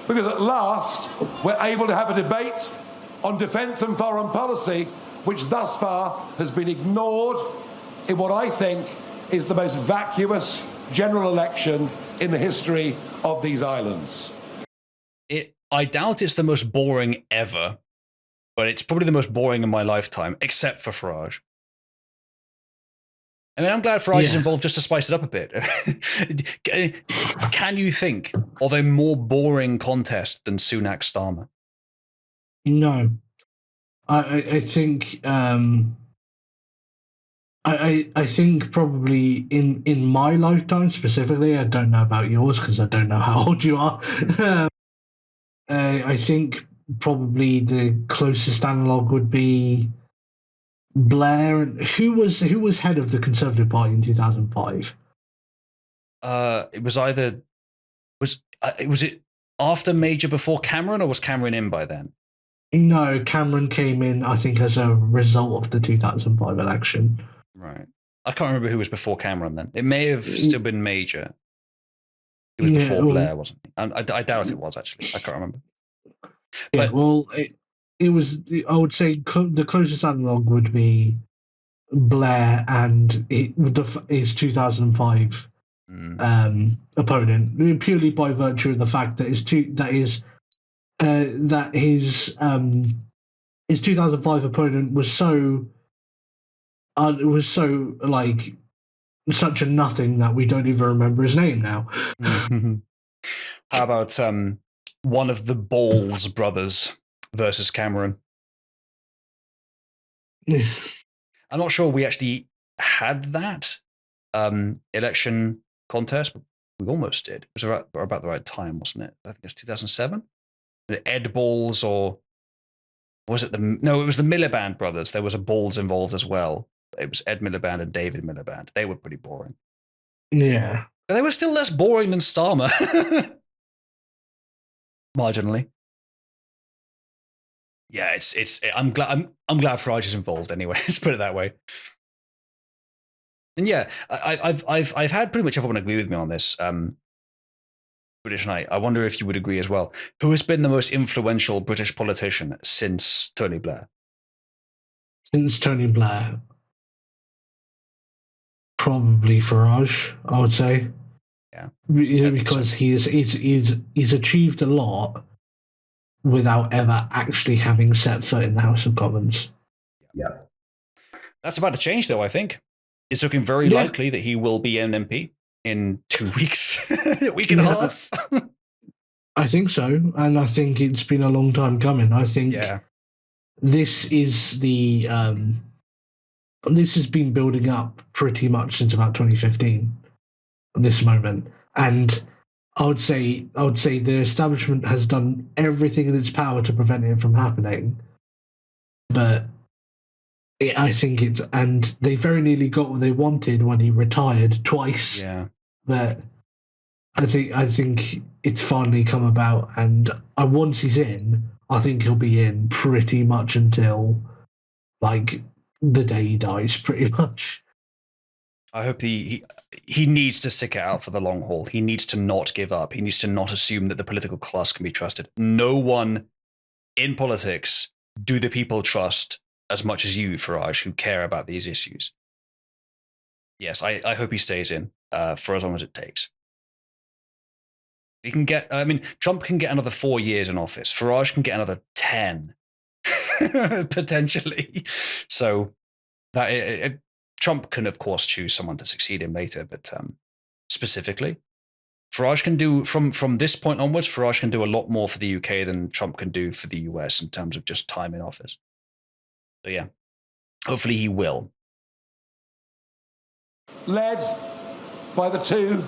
Speaker 3: because at last we're able to have a debate on defence and foreign policy, which thus far has been ignored in what I think is the most vacuous general election in the history of these islands.
Speaker 1: I doubt it's the most boring ever, but it's probably the most boring in my lifetime, except for Farage. I mean, I'm glad Farage is involved just to spice it up a bit. Can you think of a more boring contest than Sunak-Starmer?
Speaker 2: No. I think I think probably in my lifetime specifically, I don't know about yours because I don't know how old you are. I think probably the closest analog would be Blair. Who was head of the Conservative Party in 2005?
Speaker 1: It was either was it after Major before Cameron, or was Cameron in by then?
Speaker 2: No, Cameron came in, I think, as a result of the 2005 election.
Speaker 1: Right. I can't remember who was before Cameron then. It may have still been Major. It was before Blair, wasn't it? I doubt it was, actually. I can't remember.
Speaker 2: Yeah, but, well, it was, I would say the closest analog would be Blair and his 2005 opponent, purely by virtue of the fact that his 2005 opponent was so like such a nothing that we don't even remember his name now.
Speaker 1: How about one of the Balls brothers versus Cameron? I'm not sure we actually had that election contest, but we almost did. It was about the right time, wasn't it? I think it's 2007. Ed Balls, or was it no, it was the Miliband brothers. There was a Balls involved as well. It was Ed Miliband and David Miliband. They were pretty boring.
Speaker 2: Yeah.
Speaker 1: But they were still less boring than Starmer. Marginally. Yeah, I'm glad Farage is involved anyway. Let's put it that way. And yeah, I've had pretty much everyone agree with me on this. British Knight, I wonder if you would agree as well. Who has been the most influential British politician since Tony Blair?
Speaker 2: Since Tony Blair, probably Farage, I would say.
Speaker 1: Yeah,
Speaker 2: because he's achieved a lot without ever actually having set foot in the House of Commons.
Speaker 1: Yeah, that's about to change, though. I think it's looking very likely that he will be an MP in 2 weeks, a week and a half.
Speaker 2: I think so, and I think it's been a long time coming. I think this is the this has been building up pretty much since about 2015. This moment, and I would say the establishment has done everything in its power to prevent it from happening. But I think it's, and they very nearly got what they wanted when he retired twice.
Speaker 1: Yeah.
Speaker 2: But I think it's finally come about, and once he's in, I think he'll be in pretty much until like the day he dies, pretty much.
Speaker 1: I hope he needs to stick it out for the long haul. He needs to not give up. He needs to not assume that the political class can be trusted. No one in politics do the people trust as much as you, Farage, who care about these issues. Yes, I hope he stays in for as long as it takes. He can get, I mean, Trump can get another 4 years in office. Farage can get another 10, potentially. So that Trump can, of course, choose someone to succeed him later, but specifically, Farage can do, from this point onwards, Farage can do a lot more for the UK than Trump can do for the US in terms of just time in office. So yeah, hopefully he will.
Speaker 3: Led by the two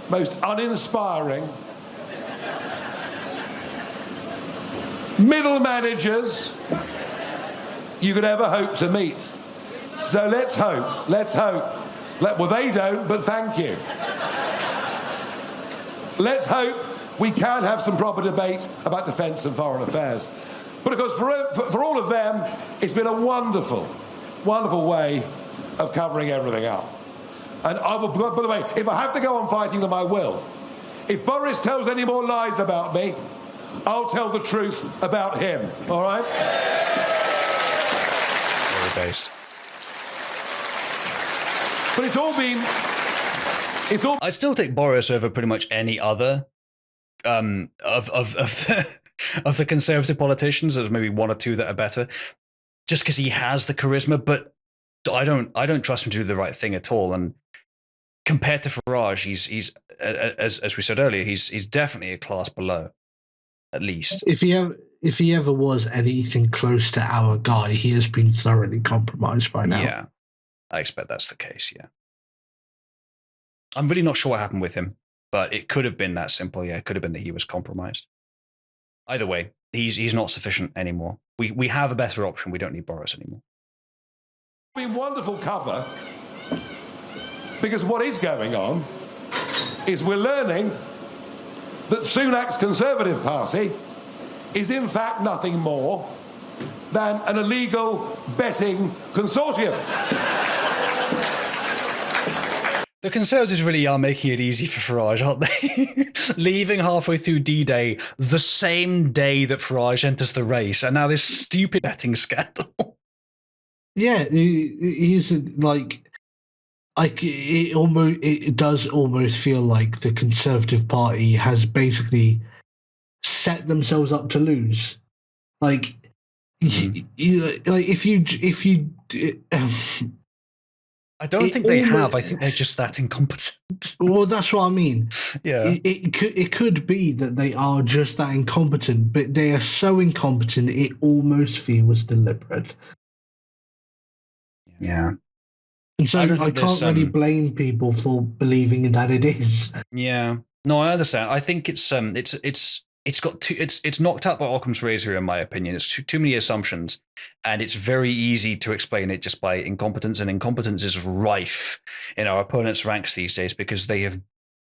Speaker 3: most uninspiring middle managers you could ever hope to meet. So let's hope. Well, they don't, but thank you. Let's hope we can have some proper debate about defence and foreign affairs. But of course, for all of them, it's been a wonderful, wonderful way of covering everything up. And I will, by the way, if I have to go on fighting them, I will. If Boris tells any more lies about me, I'll tell the truth about him, all right?
Speaker 1: Very based.
Speaker 3: But it's all.
Speaker 1: I'd still take Boris over pretty much any other of the conservative politicians. There's maybe one or two that are better, just because he has the charisma. But I don't trust him to do the right thing at all. And compared to Farage, he's as we said earlier, he's definitely a class below, at least.
Speaker 2: If he ever was anything close to our guy, he has been thoroughly compromised by now.
Speaker 1: Yeah, I expect that's the case. Yeah, I'm really not sure what happened with him, but it could have been that simple. Yeah, it could have been that he was compromised. Either way, he's not sufficient anymore. We have a better option. We don't need Boris anymore.
Speaker 3: It's been wonderful cover, because what is going on is we're learning that Sunak's Conservative Party is in fact nothing more than an illegal betting consortium.
Speaker 1: The Conservatives really are making it easy for Farage, aren't they? Leaving halfway through D-Day, the same day that Farage enters the race, and now this stupid betting scandal.
Speaker 2: Yeah, he's like it does almost feel like the Conservative Party has basically set themselves up to lose. Like, if you
Speaker 1: I don't think they have. I think they're just that incompetent.
Speaker 2: Well, that's what I mean.
Speaker 1: Yeah,
Speaker 2: it could be that they are just that incompetent, but they are so incompetent it almost feels deliberate.
Speaker 1: Yeah.
Speaker 2: And so I can't really blame people for believing that it is.
Speaker 1: Yeah. No, I understand. I think it's knocked out by Occam's razor, in my opinion. It's too many assumptions, and it's very easy to explain it just by incompetence, and incompetence is rife in our opponents' ranks these days because they have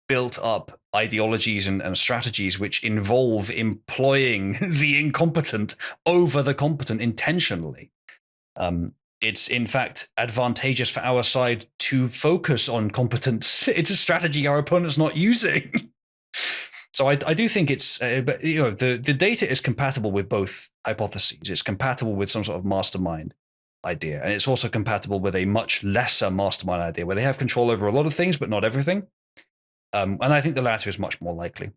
Speaker 1: built up ideologies and strategies which involve employing the incompetent over the competent intentionally. It's in fact advantageous for our side to focus on competence. It's a strategy our opponent's not using. So I do think it's, but the data is compatible with both hypotheses. It's compatible with some sort of mastermind idea, and it's also compatible with a much lesser mastermind idea where they have control over a lot of things, but not everything. And I think the latter is much more likely,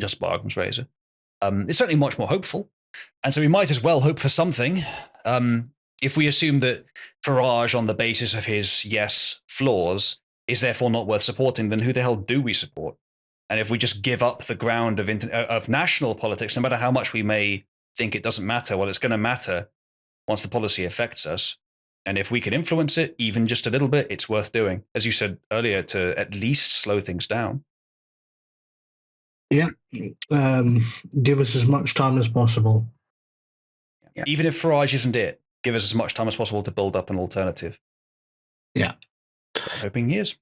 Speaker 1: just by Argum's razor. It's certainly much more hopeful, and so we might as well hope for something. If we assume that Farage, on the basis of his flaws, is therefore not worth supporting, then who the hell do we support? And if we just give up the ground of national politics, no matter how much we may think it doesn't matter, well, it's going to matter once the policy affects us. And if we can influence it, even just a little bit, it's worth doing. As you said earlier, to at least slow things down.
Speaker 2: Yeah. Give us as much time as possible.
Speaker 1: Yeah. Even if Farage isn't it, give us as much time as possible to build up an alternative.
Speaker 2: Yeah.
Speaker 1: I'm hoping he is.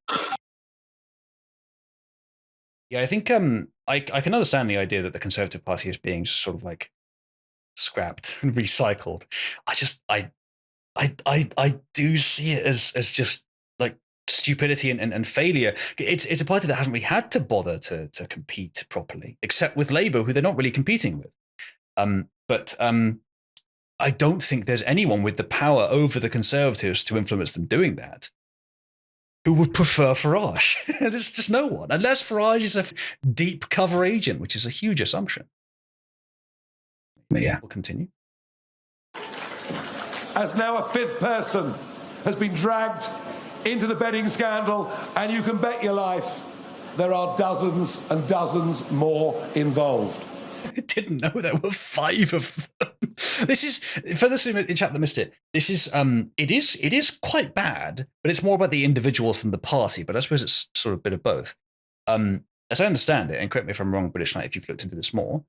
Speaker 1: Yeah, I think I can understand the idea that the Conservative Party is being sort of like scrapped and recycled. I do see it as just like stupidity and failure. It's a party that hasn't really had to bother to compete properly, except with Labour, who they're not really competing with. But I don't think there's anyone with the power over the Conservatives to influence them doing that who would prefer Farage. There's just no one, unless Farage is a deep cover agent, which is a huge assumption. But yeah, we'll continue.
Speaker 3: As now a fifth person has been dragged into the betting scandal, and you can bet your life there are dozens and dozens more involved.
Speaker 1: I didn't know there were 5 of them. This is, for the in chat that missed it, this is it is quite bad, but it's more about the individuals than the party. But I suppose it's sort of a bit of both. As I understand it, and correct me if I'm wrong, British Knight, if you've looked into this more,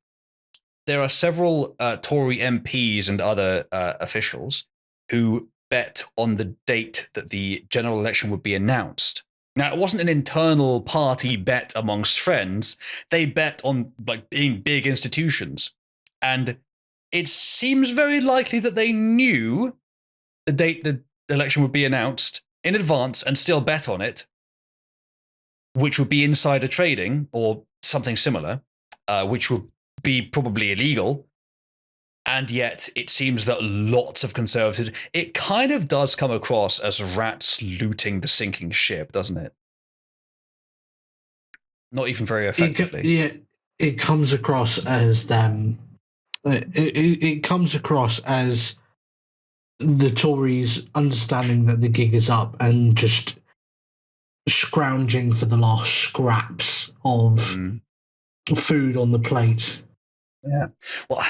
Speaker 1: there are several Tory MPs and other officials who bet on the date that the general election would be announced. Now, it wasn't an internal party bet amongst friends. They bet on like being big institutions. And it seems very likely that they knew the date the election would be announced in advance and still bet on it, which would be insider trading or something similar, which would be probably illegal. And yet it seems that lots of Conservatives, it kind of does come across as rats looting the sinking ship, doesn't it? Not even very effectively.
Speaker 2: It comes across as them. It comes across as the Tories understanding that the gig is up and just scrounging for the last scraps of food on the plate.
Speaker 1: Yeah. Well,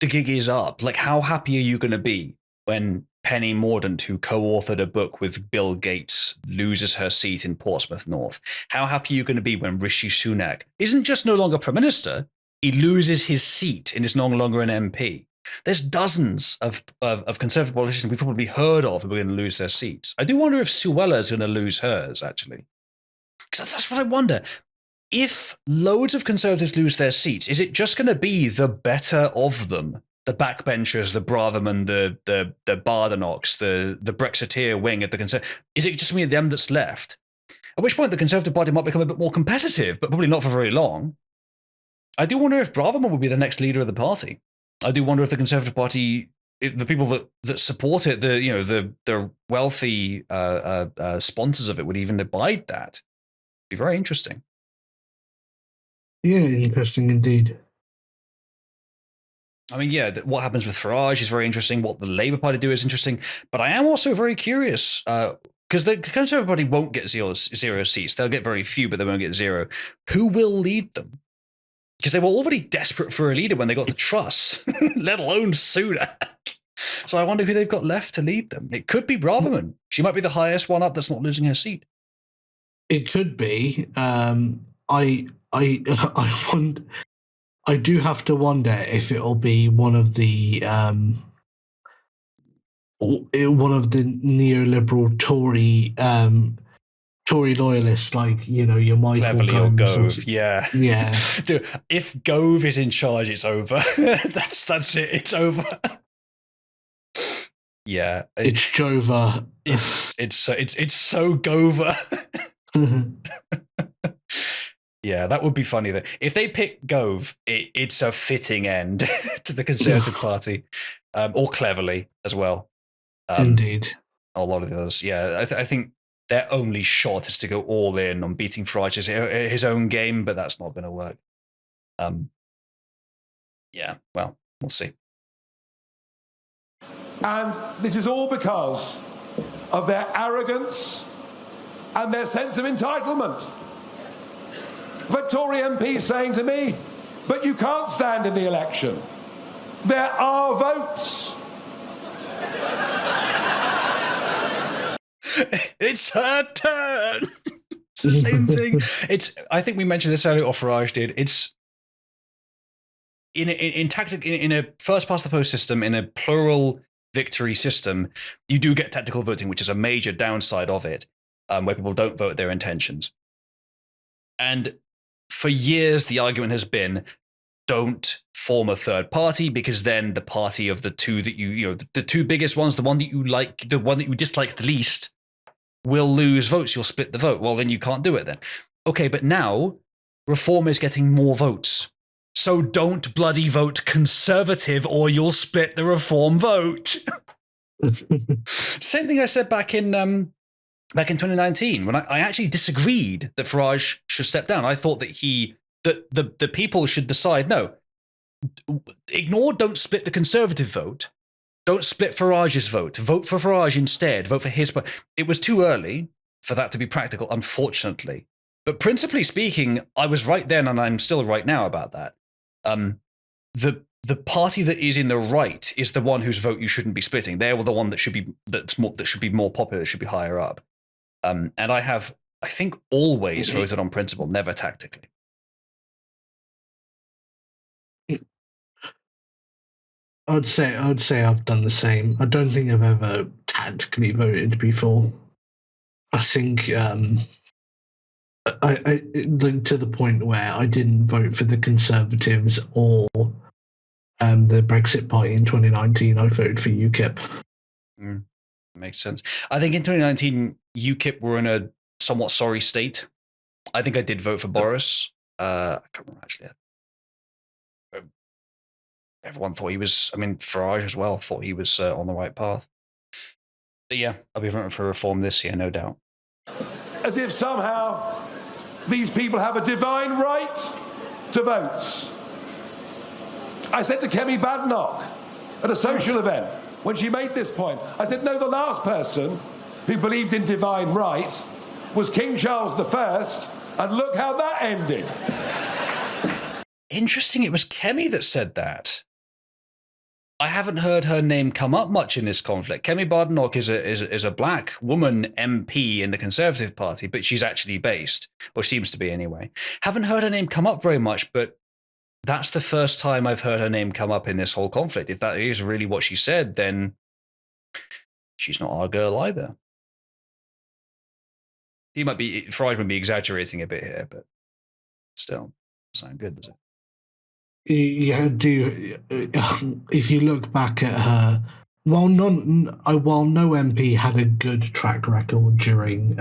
Speaker 1: the gig is up. Like, how happy are you going to be when Penny Mordaunt, who co-authored a book with Bill Gates, loses her seat in Portsmouth North? How happy are you going to be when Rishi Sunak isn't just no longer Prime Minister, he loses his seat and is no longer an MP? There's dozens of Conservative politicians we've probably heard of who are going to lose their seats. I do wonder if Suella's going to lose hers, actually. Because that's what I wonder. If loads of Conservatives lose their seats, is it just going to be the better of them? The backbenchers, the Braverman, the Bardenox, the Brexiteer wing at the Conservative. Is it just going to be them that's left? At which point the Conservative Party might become a bit more competitive, but probably not for very long. I do wonder if Braverman will be the next leader of the party. I do wonder if the Conservative Party, the people that support it, the wealthy sponsors of it would even abide that. It'd be very interesting.
Speaker 2: Yeah, interesting indeed.
Speaker 1: I mean, yeah, what happens with Farage is very interesting. What the Labour Party do is interesting. But I am also very curious, because the Conservative Party won't get zero seats. They'll get very few, but they won't get 0. Who will lead them? Because they were already desperate for a leader when they got to Truss, let alone Sunak. So I wonder who they've got left to lead them. It could be Braverman. She might be the highest one up that's not losing her seat.
Speaker 2: It could be. I do have to wonder if it'll be one of the neoliberal Tory loyalists, like your Michael
Speaker 1: Cleverly or
Speaker 2: Gomes.
Speaker 1: Gove, yeah. Dude, if Gove is in charge, it's over. that's it. It's over. Yeah,
Speaker 2: it's Jova.
Speaker 1: It's so Gover. Yeah, that would be funny though. If they pick Gove, it's a fitting end to the Conservative Party, or cleverly as well.
Speaker 2: Indeed.
Speaker 1: A lot of the others, yeah. I think their only shot is to go all in on beating Farage his own game, but that's not going to work. Yeah, well, we'll see.
Speaker 3: And this is all because of their arrogance and their sense of entitlement. Victoria MP saying to me, but you can't stand in the election. There are votes.
Speaker 1: It's her turn. It's the same thing. I think we mentioned this earlier, or Farage did. It's in a first past the post system, in a plural victory system, you do get tactical voting, which is a major downside of it, where people don't vote their intentions. And for years, the argument has been, don't form a third party, because then the party of the two that the two biggest ones, the one that you like, the one that you dislike the least, will lose votes. You'll split the vote. Well, then you can't do it then. Okay, but now Reform is getting more votes. So don't bloody vote Conservative or you'll split the Reform vote. Same thing I said back in 2019 when I actually disagreed that Farage should step down. I thought that the people should decide, no, ignore, don't split the Conservative vote. Don't split Farage's vote. Vote for Farage instead. Vote for his. It was too early for that to be practical, unfortunately. But principally speaking, I was right then, and I'm still right now about that. The party that is in the right is the one whose vote you shouldn't be splitting. They're the one that should be more popular, that should be higher up. And I think, always voted on principle, never tactically.
Speaker 2: I'd say I've done the same. I don't think I've ever tactically voted before. I think I linked to the point where I didn't vote for the Conservatives or the Brexit Party in 2019. I voted for UKIP.
Speaker 1: Makes sense. I think in 2019, UKIP were in a somewhat sorry state. I think I did vote for Boris. I can't remember actually. Everyone thought he was, Farage as well, thought he was on the right path. But yeah, I'll be voting for Reform this year, no doubt.
Speaker 3: As if somehow these people have a divine right to votes. I said to Kemi Badenoch at a social event, when she made this point, I said, no, the last person who believed in divine right was King Charles I, and look how that ended.
Speaker 1: Interesting, it was Kemi that said that. I haven't heard her name come up much in this conflict. Kemi Badenoch is a black woman MP in the Conservative Party, but she's actually based, or seems to be anyway. Haven't heard her name come up very much, but that's the first time I've heard her name come up in this whole conflict. If that is really what she said, then she's not our girl either. Farage might be exaggerating a bit here, but still, sound good, does it?
Speaker 2: Yeah, if you look back at her, while no MP had a good track record during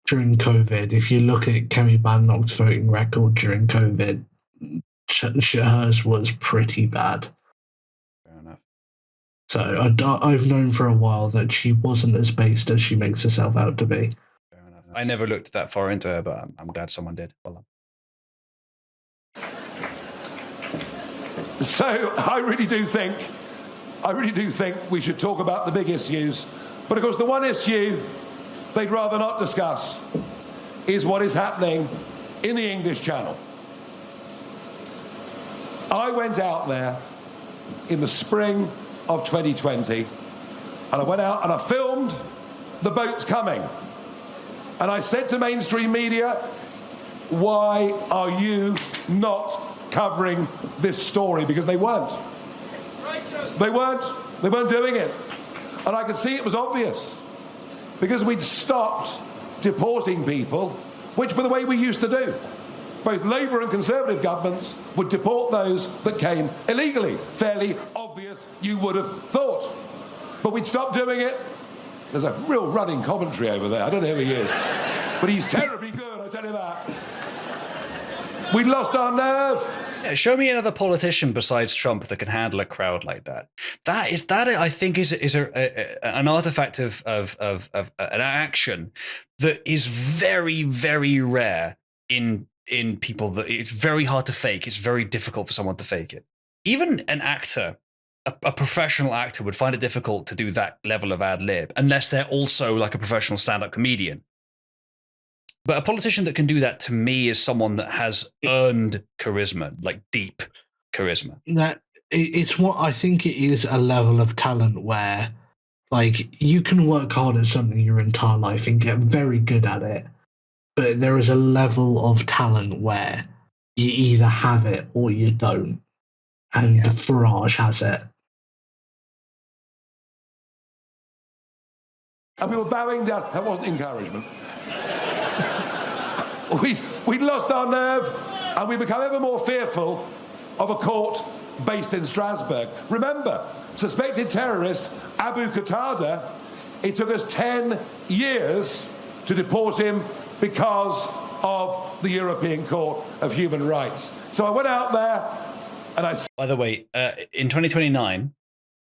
Speaker 2: COVID, if you look at Kemi Badenoch's voting record during COVID, hers was pretty bad.
Speaker 1: Fair enough.
Speaker 2: So I've known for a while that she wasn't as based as she makes herself out to be.
Speaker 1: Fair enough. I never looked that far into her, but I'm glad someone did. Well done.
Speaker 3: So I really do think we should talk about the big issues. But of course, the one issue they'd rather not discuss is what is happening in the English Channel. I went out there in the spring of 2020, and I went out and I filmed the boats coming. And I said to mainstream media, why are you not covering this story? Because they weren't. They weren't doing it. And I could see it was obvious. Because we'd stopped deporting people, which, by the way, we used to do. Both Labour and Conservative governments would deport those that came illegally. Fairly obvious, you would have thought. But we'd stopped doing it. There's a real running commentary over there. I don't know who he is. But he's terribly good, I tell you that. We'd lost our nerve.
Speaker 1: Yeah, show me another politician besides Trump that can handle a crowd like that. That I think is an artifact of an action that is very, very rare in people. That it's very hard to fake. It's very difficult for someone to fake it. Even an actor, a professional actor, would find it difficult to do that level of ad lib unless they're also like a professional stand-up comedian. But a politician that can do that, to me, is someone that has earned charisma, like deep charisma.
Speaker 2: It's what I think it is, a level of talent where, like, you can work hard at something your entire life and get very good at it, but there is a level of talent where you either have it or you don't, and Farage has it.
Speaker 3: And we were bowing down. That wasn't encouragement. We'd lost our nerve, and we become ever more fearful of a court based in Strasbourg. Remember, suspected terrorist Abu Qatada, it took us 10 years to deport him because of the European Court of Human Rights. So I went out there and I...
Speaker 1: By the way, in 2029,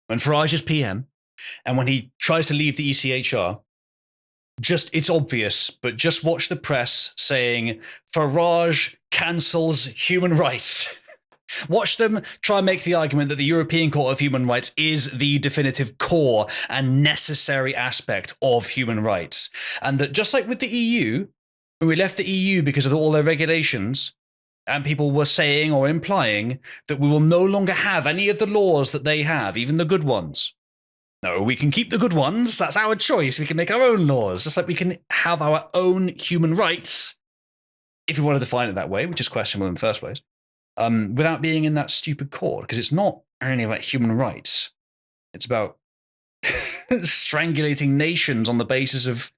Speaker 1: when Farage is PM, and when he tries to leave the ECHR, it's obvious, but just watch the press saying Farage cancels human rights. Watch them try and make the argument that the European Court of Human Rights is the definitive core and necessary aspect of human rights. And that just like with the EU, when we left the EU because of all their regulations, and people were saying or implying that we will no longer have any of the laws that they have, even the good ones. No, we can keep the good ones. That's our choice. We can make our own laws, just like we can have our own human rights, if we want to define it that way, which is questionable in the first place, without being in that stupid court, because it's not only about human rights. It's about strangulating nations on the basis of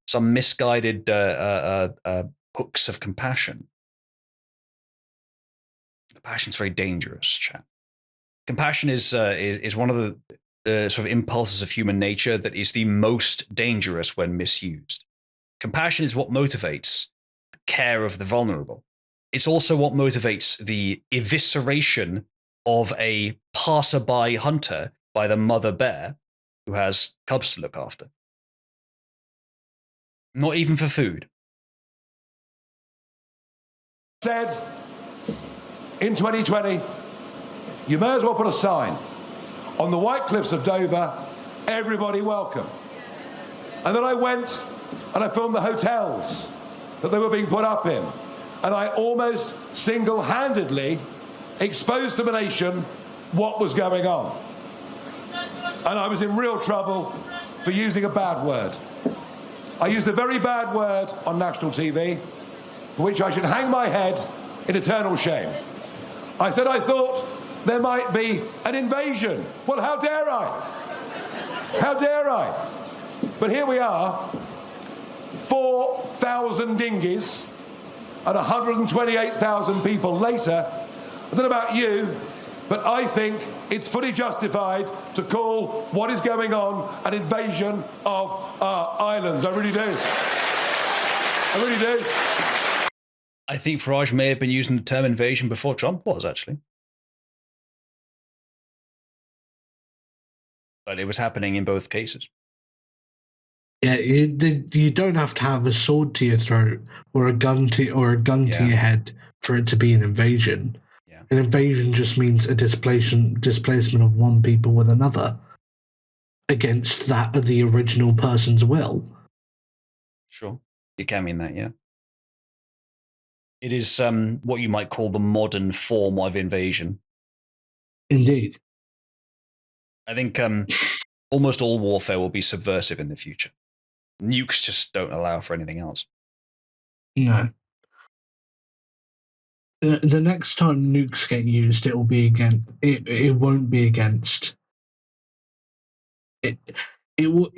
Speaker 1: some misguided hooks of compassion. Compassion's very dangerous, chat. Compassion is one of the sort of impulses of human nature that is the most dangerous when misused. Compassion is what motivates care of the vulnerable. It's also what motivates the evisceration of a passerby hunter by the mother bear who has cubs to look after. Not even for food.
Speaker 3: Said in 2020, you may as well put a sign on the White Cliffs of Dover, everybody welcome. And then I went and I filmed the hotels that they were being put up in. And I almost single-handedly exposed to the nation what was going on. And I was in real trouble for using a bad word. I used a very bad word on national TV, for which I should hang my head in eternal shame. I said I thought there might be an invasion. Well, how dare I? How dare I? But here we are, 4,000 dinghies and 128,000 people later. I don't know about you, but I think it's fully justified to call what is going on an invasion of our islands. I really do. I really do.
Speaker 1: I think Farage may have been using the term invasion before Trump was, actually. But it was happening in both cases.
Speaker 2: Yeah, you don't have to have a sword to your throat or a gun to your head for it to be an invasion.
Speaker 1: Yeah.
Speaker 2: An invasion just means a displacement of one people with another against that of the original person's will.
Speaker 1: Sure, it can mean that, yeah. It is what you might call the modern form of invasion.
Speaker 2: Indeed.
Speaker 1: I think almost all warfare will be subversive in the future. Nukes just don't allow for anything else.
Speaker 2: No. The next time nukes get used, it will be against. It won't be against. It will.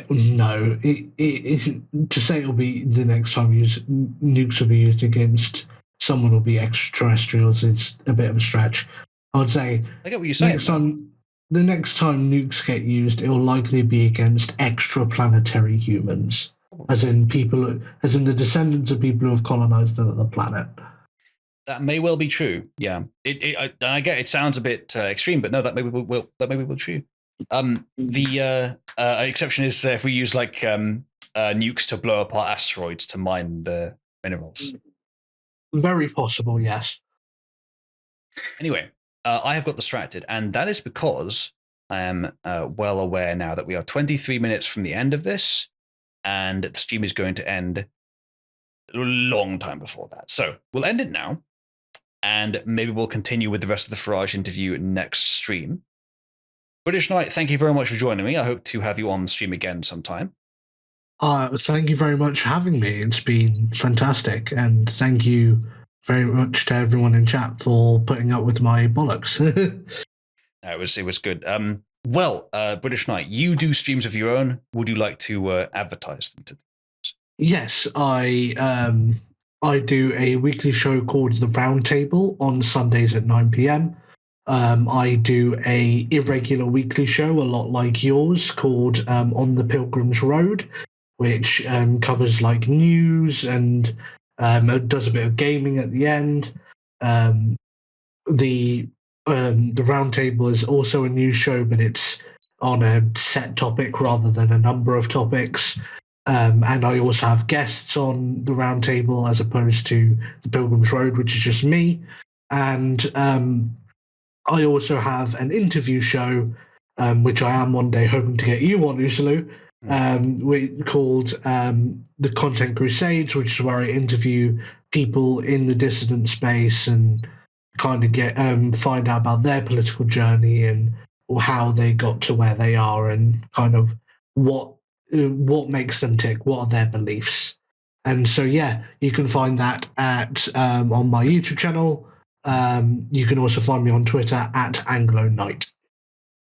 Speaker 2: No. It to say it'll be the next time nukes will be used against someone will be extraterrestrials. It's a bit of a stretch. I would say.
Speaker 1: I get what you're saying.
Speaker 2: The next time nukes get used, it will likely be against extraplanetary humans, as in the descendants of people who have colonized another planet.
Speaker 1: That may well be true. Yeah, I get it sounds a bit extreme, but no, that may be true. The exception is if we use like nukes to blow apart asteroids to mine the minerals.
Speaker 2: Very possible, yes.
Speaker 1: Anyway, I have got distracted, and that is because I am well aware now that we are 23 minutes from the end of this, and the stream is going to end a long time before that. So we'll end it now, and maybe we'll continue with the rest of the Farage interview next stream. British Knight, thank you very much for joining me. I hope to have you on the stream again sometime.
Speaker 2: Thank you very much for having me. It's been fantastic, and thank you very much to everyone in chat for putting up with my bollocks.
Speaker 1: It was good. British Knight, you do streams of your own. Would you like to advertise them to them?
Speaker 2: Yes, I do a weekly show called The Roundtable on Sundays at 9 p.m. I do a irregular weekly show, a lot like yours, called On the Pilgrim's Road, which covers like news and does a bit of gaming at the end. The Roundtable is also a news show, but it's on a set topic rather than a number of topics. And I also have guests on the Roundtable as opposed to the Pilgrim's Road, which is just me. And I also have an interview show, which I am one day hoping to get you on, Uzalu, called The Content Crusades, which is where I interview people in the dissident space and kind of get find out about their political journey and how they got to where they are and kind of what makes them tick, what are their beliefs. And so, yeah, you can find that at on my YouTube channel. You can also find me on Twitter at Anglo Knight.